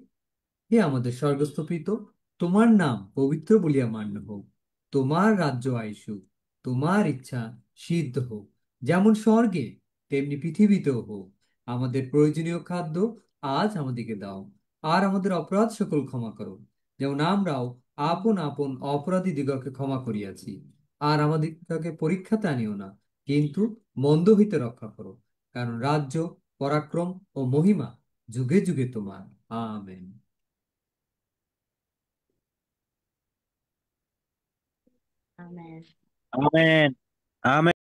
হে আমাদের স্বর্গস্থ পিতা, তোমার নাম পবিত্র বলিয়া মান্য হোক, তোমার রাজ্য আইসুক, তোমার ইচ্ছা সিদ্ধ হোক, যেমন স্বর্গে তেমনি পৃথিবীতেও হোক। আমাদের প্রয়োজনীয় খাদ্য আজ আমাদেরকে দাও, আর আমাদের অপরাধ সকল ক্ষমা করো, যেমন আমরাও আপন আপন অপরাধী দিগকে ক্ষমা করিয়াছি। আর আমাদেরকে পরীক্ষাতে আনিও না, কিন্তু মন্দ হইতে রক্ষা করো, কারণ রাজ্য, পরাক্রম ও মহিমা যুগে যুগে তোমার। আমেন। আমেন। আমেন। আমেন।